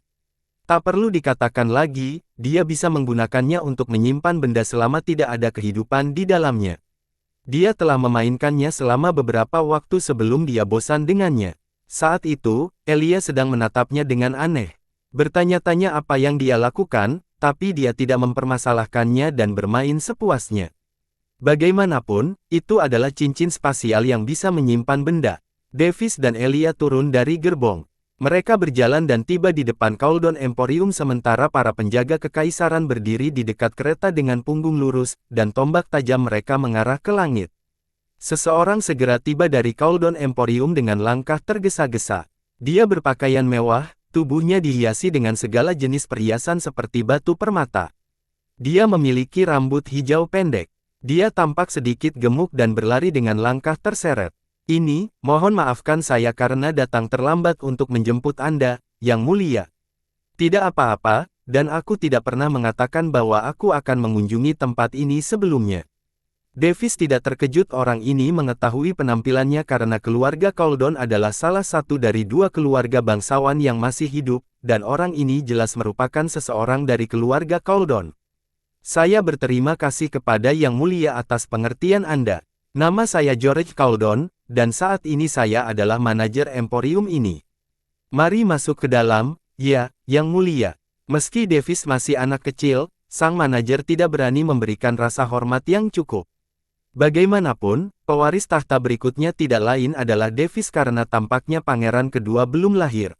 Tak perlu dikatakan lagi, dia bisa menggunakannya untuk menyimpan benda selama tidak ada kehidupan di dalamnya. Dia telah memainkannya selama beberapa waktu sebelum dia bosan dengannya. Saat itu, Elia sedang menatapnya dengan aneh. Bertanya-tanya apa yang dia lakukan, tapi dia tidak mempermasalahkannya dan bermain sepuasnya. Bagaimanapun, itu adalah cincin spasial yang bisa menyimpan benda. Davis dan Elia turun dari gerbong. Mereka berjalan dan tiba di depan Cauldon Emporium sementara para penjaga kekaisaran berdiri di dekat kereta dengan punggung lurus, dan tombak tajam mereka mengarah ke langit. Seseorang segera tiba dari Cauldon Emporium dengan langkah tergesa-gesa. Dia berpakaian mewah, tubuhnya dihiasi dengan segala jenis perhiasan seperti batu permata. Dia memiliki rambut hijau pendek. Dia tampak sedikit gemuk dan berlari dengan langkah terseret. "Ini, mohon maafkan saya karena datang terlambat untuk menjemput Anda, Yang Mulia." "Tidak apa-apa, dan aku tidak pernah mengatakan bahwa aku akan mengunjungi tempat ini sebelumnya." Davis tidak terkejut orang ini mengetahui penampilannya karena keluarga Cauldon adalah salah satu dari 2 keluarga bangsawan yang masih hidup, dan orang ini jelas merupakan seseorang dari keluarga Cauldon. "Saya berterima kasih kepada Yang Mulia atas pengertian Anda. Nama saya George Cauldon, dan saat ini saya adalah manajer Emporium ini. Mari masuk ke dalam, ya, Yang Mulia." Meski Davis masih anak kecil, sang manajer tidak berani memberikan rasa hormat yang cukup. Bagaimanapun, pewaris tahta berikutnya tidak lain adalah Davis karena tampaknya pangeran kedua belum lahir.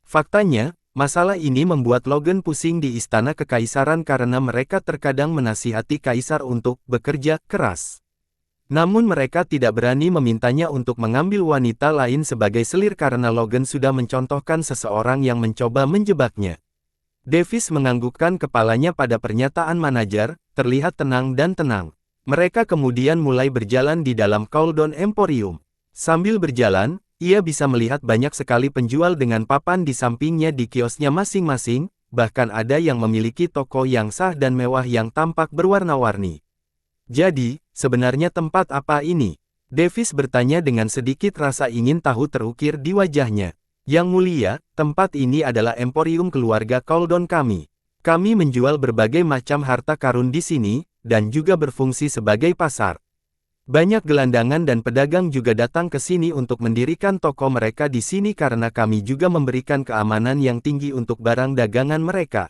Faktanya, masalah ini membuat Logan pusing di istana kekaisaran karena mereka terkadang menasihati kaisar untuk bekerja keras. Namun mereka tidak berani memintanya untuk mengambil wanita lain sebagai selir karena Logan sudah mencontohkan seseorang yang mencoba menjebaknya. Davis menganggukkan kepalanya pada pernyataan manajer, terlihat tenang dan tenang. Mereka kemudian mulai berjalan di dalam Cauldon Emporium. Sambil berjalan, ia bisa melihat banyak sekali penjual dengan papan di sampingnya di kiosnya masing-masing, bahkan ada yang memiliki toko yang sah dan mewah yang tampak berwarna-warni. "Jadi, sebenarnya tempat apa ini?" Davis bertanya dengan sedikit rasa ingin tahu terukir di wajahnya. "Yang Mulia, tempat ini adalah Emporium keluarga Cauldon kami. Kami menjual berbagai macam harta karun di sini, dan juga berfungsi sebagai pasar. Banyak gelandangan dan pedagang juga datang ke sini untuk mendirikan toko mereka di sini karena kami juga memberikan keamanan yang tinggi untuk barang dagangan mereka."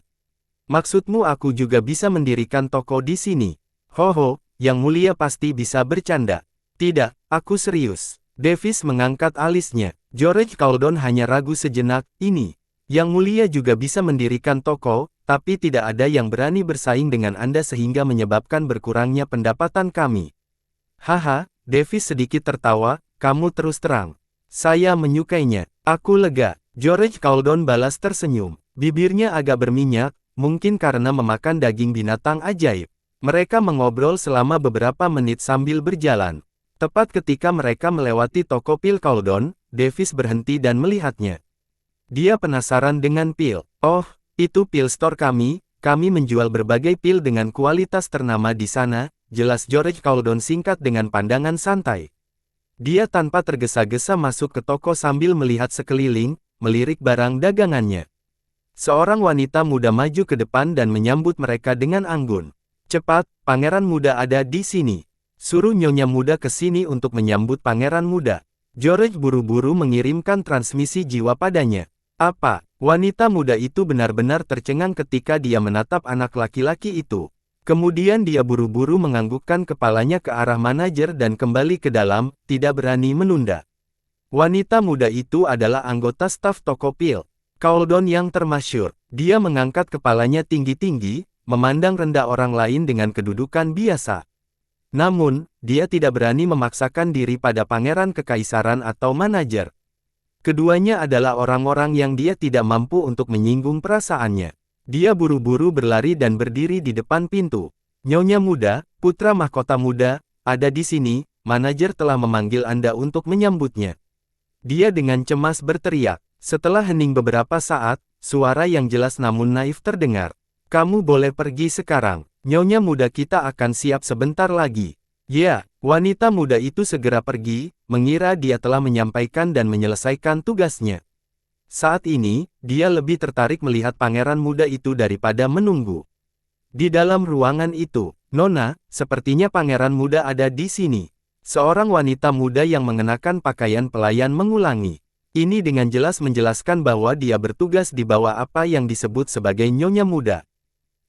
"Maksudmu aku juga bisa mendirikan toko di sini?" "Hoho, Yang Mulia pasti bisa bercanda." "Tidak, aku serius." Davis mengangkat alisnya. George Cauldon hanya ragu sejenak. "Ini, Yang Mulia juga bisa mendirikan toko, tapi tidak ada yang berani bersaing dengan Anda sehingga menyebabkan berkurangnya pendapatan kami." "Haha," Davis sedikit tertawa, "kamu terus terang. Saya menyukainya." "Aku lega." George Cauldon balas tersenyum. Bibirnya agak berminyak, mungkin karena memakan daging binatang ajaib. Mereka mengobrol selama beberapa menit sambil berjalan. Tepat ketika mereka melewati toko pil Caledon, Davis berhenti dan melihatnya. Dia penasaran dengan pil. Oh, itu pil store kami menjual berbagai pil dengan kualitas ternama di sana, jelas George Caledon singkat dengan pandangan santai. Dia tanpa tergesa-gesa masuk ke toko sambil melihat sekeliling, melirik barang dagangannya. Seorang wanita muda maju ke depan dan menyambut mereka dengan anggun. Cepat, pangeran muda ada di sini. Suruh nyonya muda ke sini untuk menyambut pangeran muda. George buru-buru mengirimkan transmisi jiwa padanya. Apa? Wanita muda itu benar-benar tercengang ketika dia menatap anak laki-laki itu. Kemudian dia buru-buru menganggukkan kepalanya ke arah manajer dan kembali ke dalam, tidak berani menunda. Wanita muda itu adalah anggota staf toko pil Caledon yang termasyhur. Dia mengangkat kepalanya tinggi-tinggi, memandang rendah orang lain dengan kedudukan biasa. Namun, dia tidak berani memaksakan diri pada pangeran kekaisaran atau manajer. Keduanya adalah orang-orang yang dia tidak mampu untuk menyinggung perasaannya. Dia buru-buru berlari dan berdiri di depan pintu. Nyonya muda, putra mahkota muda, ada di sini, manajer telah memanggil Anda untuk menyambutnya. Dia dengan cemas berteriak. Setelah hening beberapa saat, suara yang jelas namun naif terdengar. Kamu boleh pergi sekarang. Nyonya muda kita akan siap sebentar lagi. Ya, wanita muda itu segera pergi, mengira dia telah menyampaikan dan menyelesaikan tugasnya. Saat ini, dia lebih tertarik melihat pangeran muda itu daripada menunggu. Di dalam ruangan itu, Nona, sepertinya pangeran muda ada di sini. Seorang wanita muda yang mengenakan pakaian pelayan mengulangi. Ini dengan jelas menjelaskan bahwa dia bertugas di bawah apa yang disebut sebagai nyonya muda.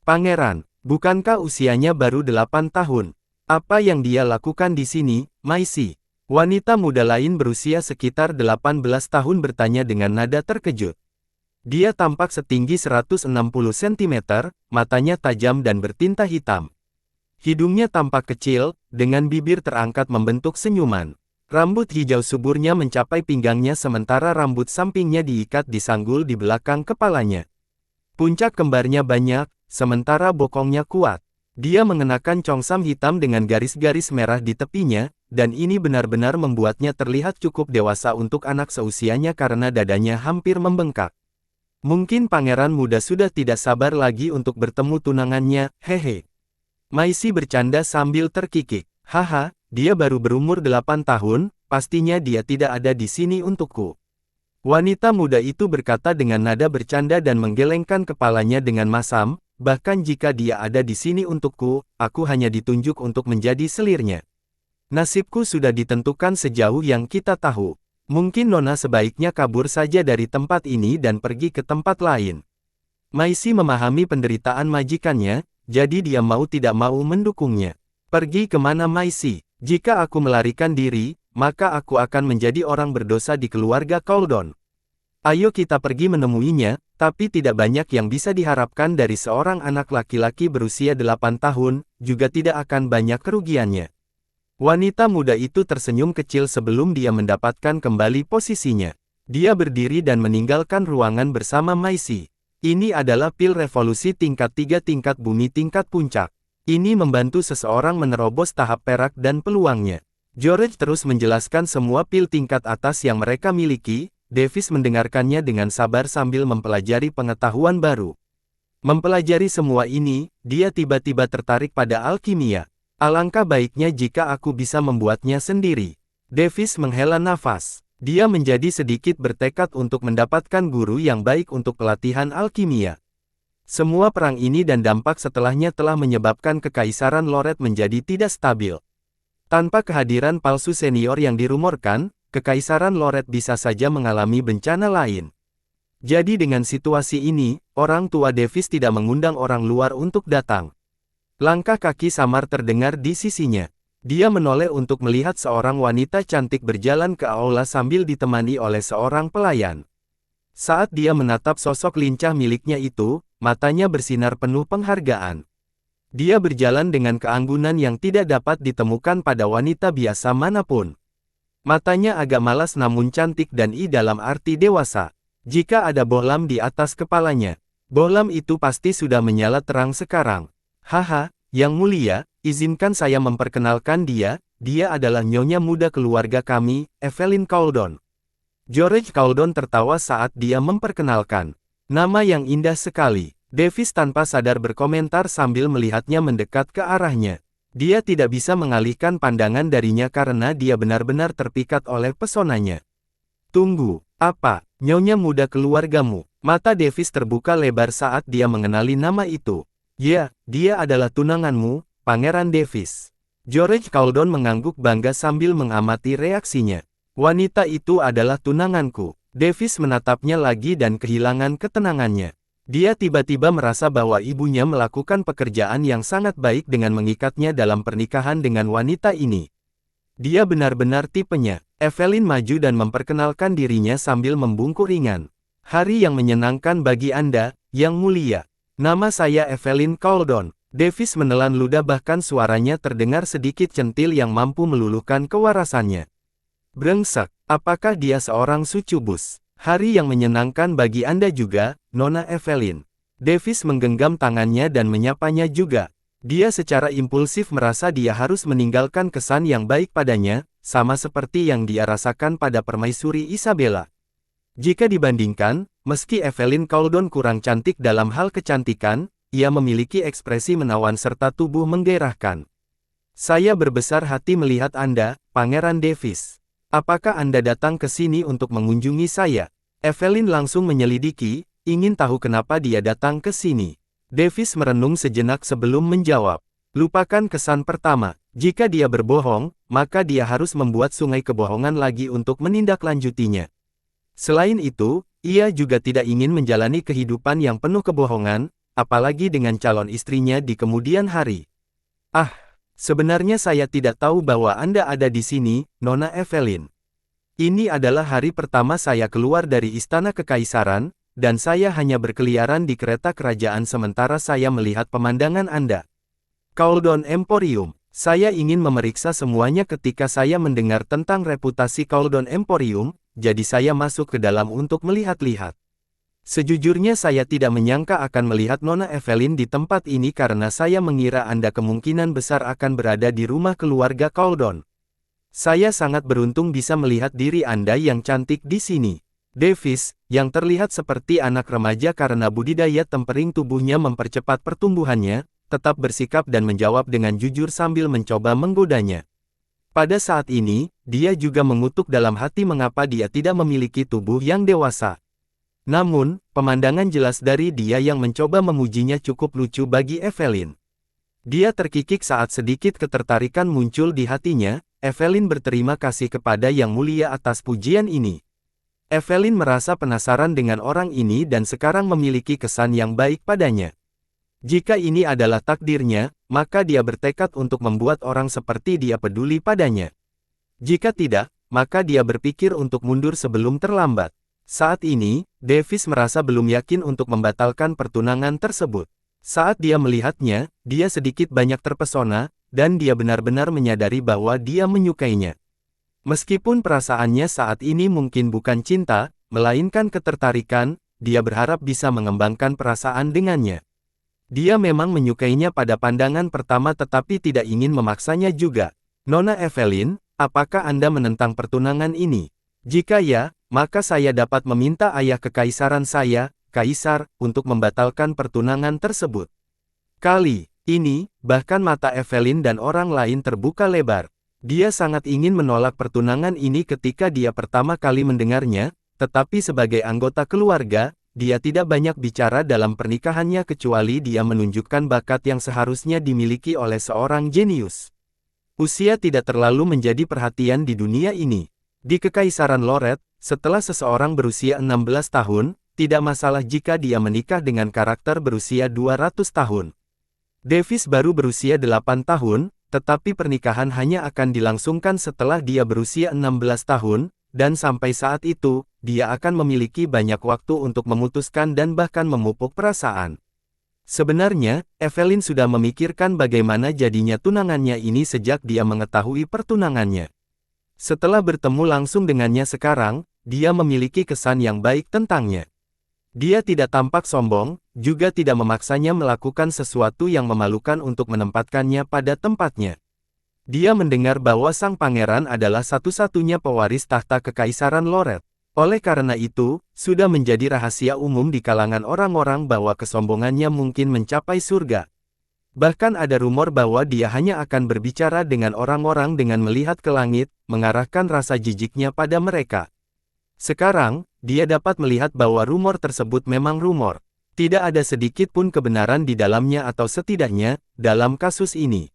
Pangeran, bukankah usianya baru 8 tahun? Apa yang dia lakukan di sini, Maisy? Wanita muda lain berusia sekitar 18 tahun bertanya dengan nada terkejut. Dia tampak setinggi 160 cm, matanya tajam dan bertinta hitam. Hidungnya tampak kecil, dengan bibir terangkat membentuk senyuman. Rambut hijau suburnya mencapai pinggangnya sementara rambut sampingnya diikat di sanggul di belakang kepalanya. Puncak kembarnya banyak, sementara bokongnya kuat. Dia mengenakan congsam hitam dengan garis-garis merah di tepinya, dan ini benar-benar membuatnya terlihat cukup dewasa untuk anak seusianya karena dadanya hampir membengkak. Mungkin pangeran muda sudah tidak sabar lagi untuk bertemu tunangannya, hehe. Maisy bercanda sambil terkikik. Haha, dia baru berumur 8 tahun, pastinya dia tidak ada di sini untukku. Wanita muda itu berkata dengan nada bercanda dan menggelengkan kepalanya dengan masam, bahkan jika dia ada di sini untukku, aku hanya ditunjuk untuk menjadi selirnya. Nasibku sudah ditentukan sejauh yang kita tahu. Mungkin Nona sebaiknya kabur saja dari tempat ini dan pergi ke tempat lain. Maisy memahami penderitaan majikannya, jadi dia mau tidak mau mendukungnya. Pergi kemana Maisy? Jika aku melarikan diri, maka aku akan menjadi orang berdosa di keluarga Caledon. Ayo kita pergi menemuinya, tapi tidak banyak yang bisa diharapkan dari seorang anak laki-laki berusia 8 tahun, juga tidak akan banyak kerugiannya. Wanita muda itu tersenyum kecil sebelum dia mendapatkan kembali posisinya. Dia berdiri dan meninggalkan ruangan bersama Maisy. Ini adalah pil revolusi tingkat 3 tingkat bumi tingkat puncak. Ini membantu seseorang menerobos tahap perak dan peluangnya. George terus menjelaskan semua pil tingkat atas yang mereka miliki. Davis mendengarkannya dengan sabar sambil mempelajari pengetahuan baru. Mempelajari semua ini, dia tiba-tiba tertarik pada alkimia. Alangkah baiknya jika aku bisa membuatnya sendiri. Davis menghela nafas. Dia menjadi sedikit bertekad untuk mendapatkan guru yang baik untuk pelatihan alkimia. Semua perang ini dan dampak setelahnya telah menyebabkan kekaisaran Loret menjadi tidak stabil. Tanpa kehadiran palsu senior yang dirumorkan, kekaisaran Loret bisa saja mengalami bencana lain. Jadi dengan situasi ini, orang tua Davis tidak mengundang orang luar untuk datang. Langkah kaki samar terdengar di sisinya. Dia menoleh untuk melihat seorang wanita cantik berjalan ke aula sambil ditemani oleh seorang pelayan. Saat dia menatap sosok lincah miliknya itu, matanya bersinar penuh penghargaan. Dia berjalan dengan keanggunan yang tidak dapat ditemukan pada wanita biasa manapun. Matanya agak malas namun cantik dan dalam arti dewasa. Jika ada bohlam di atas kepalanya, bohlam itu pasti sudah menyala terang sekarang. Haha, Yang Mulia, izinkan saya memperkenalkan dia adalah nyonya muda keluarga kami, Evelyn Cauldon. George Cauldon tertawa saat dia memperkenalkan. Nama yang indah sekali. Davis tanpa sadar berkomentar sambil melihatnya mendekat ke arahnya. Dia tidak bisa mengalihkan pandangan darinya karena dia benar-benar terpikat oleh pesonanya. Tunggu, apa, nyonya muda keluargamu? Mata Davis terbuka lebar saat dia mengenali nama itu. Ya, dia adalah tunanganmu, Pangeran Davis. George Cauldon mengangguk bangga sambil mengamati reaksinya. Wanita itu adalah tunanganku. Davis menatapnya lagi dan kehilangan ketenangannya. Dia tiba-tiba merasa bahwa ibunya melakukan pekerjaan yang sangat baik dengan mengikatnya dalam pernikahan dengan wanita ini. Dia benar-benar tipenya. Evelyn maju dan memperkenalkan dirinya sambil membungkuk ringan. Hari yang menyenangkan bagi Anda, Yang Mulia. Nama saya Evelyn Cauldon. Davis menelan ludah bahkan suaranya terdengar sedikit centil yang mampu meluluhkan kewarasannya. Brengsek, apakah dia seorang sucubus? Hari yang menyenangkan bagi Anda juga, Nona Evelyn. Davis menggenggam tangannya dan menyapanya juga. Dia secara impulsif merasa dia harus meninggalkan kesan yang baik padanya, sama seperti yang dia rasakan pada Permaisuri Isabella. Jika dibandingkan, meski Evelyn Cauldon kurang cantik dalam hal kecantikan, ia memiliki ekspresi menawan serta tubuh menggairahkan. Saya berbesar hati melihat Anda, Pangeran Davis. Apakah Anda datang ke sini untuk mengunjungi saya? Evelyn langsung menyelidiki, ingin tahu kenapa dia datang ke sini. Davis merenung sejenak sebelum menjawab. Lupakan kesan pertama. Jika dia berbohong, maka dia harus membuat sungai kebohongan lagi untuk menindaklanjutinya. Selain itu, ia juga tidak ingin menjalani kehidupan yang penuh kebohongan, apalagi dengan calon istrinya di kemudian hari. Sebenarnya saya tidak tahu bahwa Anda ada di sini, Nona Evelyn. Ini adalah hari pertama saya keluar dari Istana Kekaisaran, dan saya hanya berkeliaran di kereta kerajaan sementara saya melihat pemandangan Anda. Cauldon Emporium. Saya ingin memeriksa semuanya ketika saya mendengar tentang reputasi Cauldon Emporium, jadi saya masuk ke dalam untuk melihat-lihat. Sejujurnya saya tidak menyangka akan melihat Nona Evelyn di tempat ini karena saya mengira Anda kemungkinan besar akan berada di rumah keluarga Cauldon. Saya sangat beruntung bisa melihat diri Anda yang cantik di sini. Davis, yang terlihat seperti anak remaja karena budidaya tempering tubuhnya mempercepat pertumbuhannya, tetap bersikap dan menjawab dengan jujur sambil mencoba menggodanya. Pada saat ini, dia juga mengutuk dalam hati mengapa dia tidak memiliki tubuh yang dewasa. Namun, pemandangan jelas dari dia yang mencoba memujinya cukup lucu bagi Evelyn. Dia terkikik saat sedikit ketertarikan muncul di hatinya. Evelyn berterima kasih kepada Yang Mulia atas pujian ini. Evelyn merasa penasaran dengan orang ini dan sekarang memiliki kesan yang baik padanya. Jika ini adalah takdirnya, maka dia bertekad untuk membuat orang seperti dia peduli padanya. Jika tidak, maka dia berpikir untuk mundur sebelum terlambat. Saat ini, Davis merasa belum yakin untuk membatalkan pertunangan tersebut. Saat dia melihatnya, dia sedikit banyak terpesona, dan dia benar-benar menyadari bahwa dia menyukainya. Meskipun perasaannya saat ini mungkin bukan cinta, melainkan ketertarikan, dia berharap bisa mengembangkan perasaan dengannya. Dia memang menyukainya pada pandangan pertama tetapi tidak ingin memaksanya juga. Nona Evelyn, apakah Anda menentang pertunangan ini? Jika ya, maka saya dapat meminta ayah kekaisaran saya, Kaisar, untuk membatalkan pertunangan tersebut. Kali ini, bahkan mata Evelyn dan orang lain terbuka lebar. Dia sangat ingin menolak pertunangan ini ketika dia pertama kali mendengarnya, tetapi sebagai anggota keluarga, dia tidak banyak bicara dalam pernikahannya kecuali dia menunjukkan bakat yang seharusnya dimiliki oleh seorang jenius. Usia tidak terlalu menjadi perhatian di dunia ini. Di Kekaisaran Loret, setelah seseorang berusia 16 tahun, tidak masalah jika dia menikah dengan karakter berusia 200 tahun. Davis baru berusia 8 tahun, tetapi pernikahan hanya akan dilangsungkan setelah dia berusia 16 tahun, dan sampai saat itu, dia akan memiliki banyak waktu untuk memutuskan dan bahkan memupuk perasaan. Sebenarnya, Evelyn sudah memikirkan bagaimana jadinya tunangannya ini sejak dia mengetahui pertunangannya. Setelah bertemu langsung dengannya sekarang, dia memiliki kesan yang baik tentangnya. Dia tidak tampak sombong, juga tidak memaksanya melakukan sesuatu yang memalukan untuk menempatkannya pada tempatnya. Dia mendengar bahwa sang pangeran adalah satu-satunya pewaris tahta Kekaisaran Loret. Oleh karena itu, sudah menjadi rahasia umum di kalangan orang-orang bahwa kesombongannya mungkin mencapai surga. Bahkan ada rumor bahwa dia hanya akan berbicara dengan orang-orang dengan melihat ke langit, mengarahkan rasa jijiknya pada mereka. Sekarang, dia dapat melihat bahwa rumor tersebut memang rumor. Tidak ada sedikit pun kebenaran di dalamnya atau setidaknya, dalam kasus ini.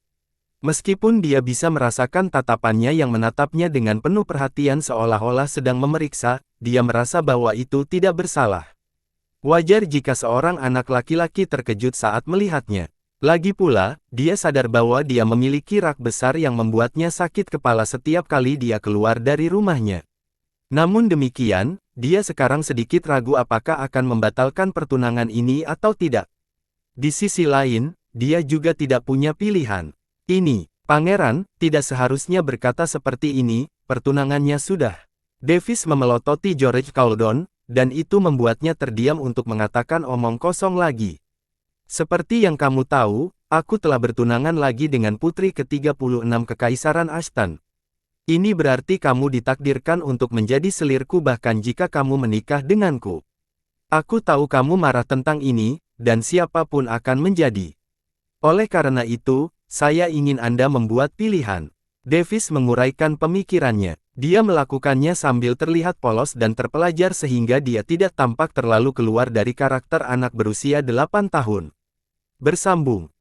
Meskipun dia bisa merasakan tatapannya yang menatapnya dengan penuh perhatian seolah-olah sedang memeriksa, dia merasa bahwa itu tidak bersalah. Wajar jika seorang anak laki-laki terkejut saat melihatnya. Lagi pula, dia sadar bahwa dia memiliki rak besar yang membuatnya sakit kepala setiap kali dia keluar dari rumahnya. Namun demikian, dia sekarang sedikit ragu apakah akan membatalkan pertunangan ini atau tidak. Di sisi lain, dia juga tidak punya pilihan. Ini, pangeran, tidak seharusnya berkata seperti ini, pertunangannya sudah. Davis memelototi George Caledon, dan itu membuatnya terdiam untuk mengatakan omong kosong lagi. Seperti yang kamu tahu, aku telah bertunangan lagi dengan putri ke-36 Kekaisaran Ashton. Ini berarti kamu ditakdirkan untuk menjadi selirku bahkan jika kamu menikah denganku. Aku tahu kamu marah tentang ini, dan siapapun akan menjadi. Oleh karena itu, saya ingin Anda membuat pilihan. Davis menguraikan pemikirannya. Dia melakukannya sambil terlihat polos dan terpelajar sehingga dia tidak tampak terlalu keluar dari karakter anak berusia 8 tahun. Bersambung.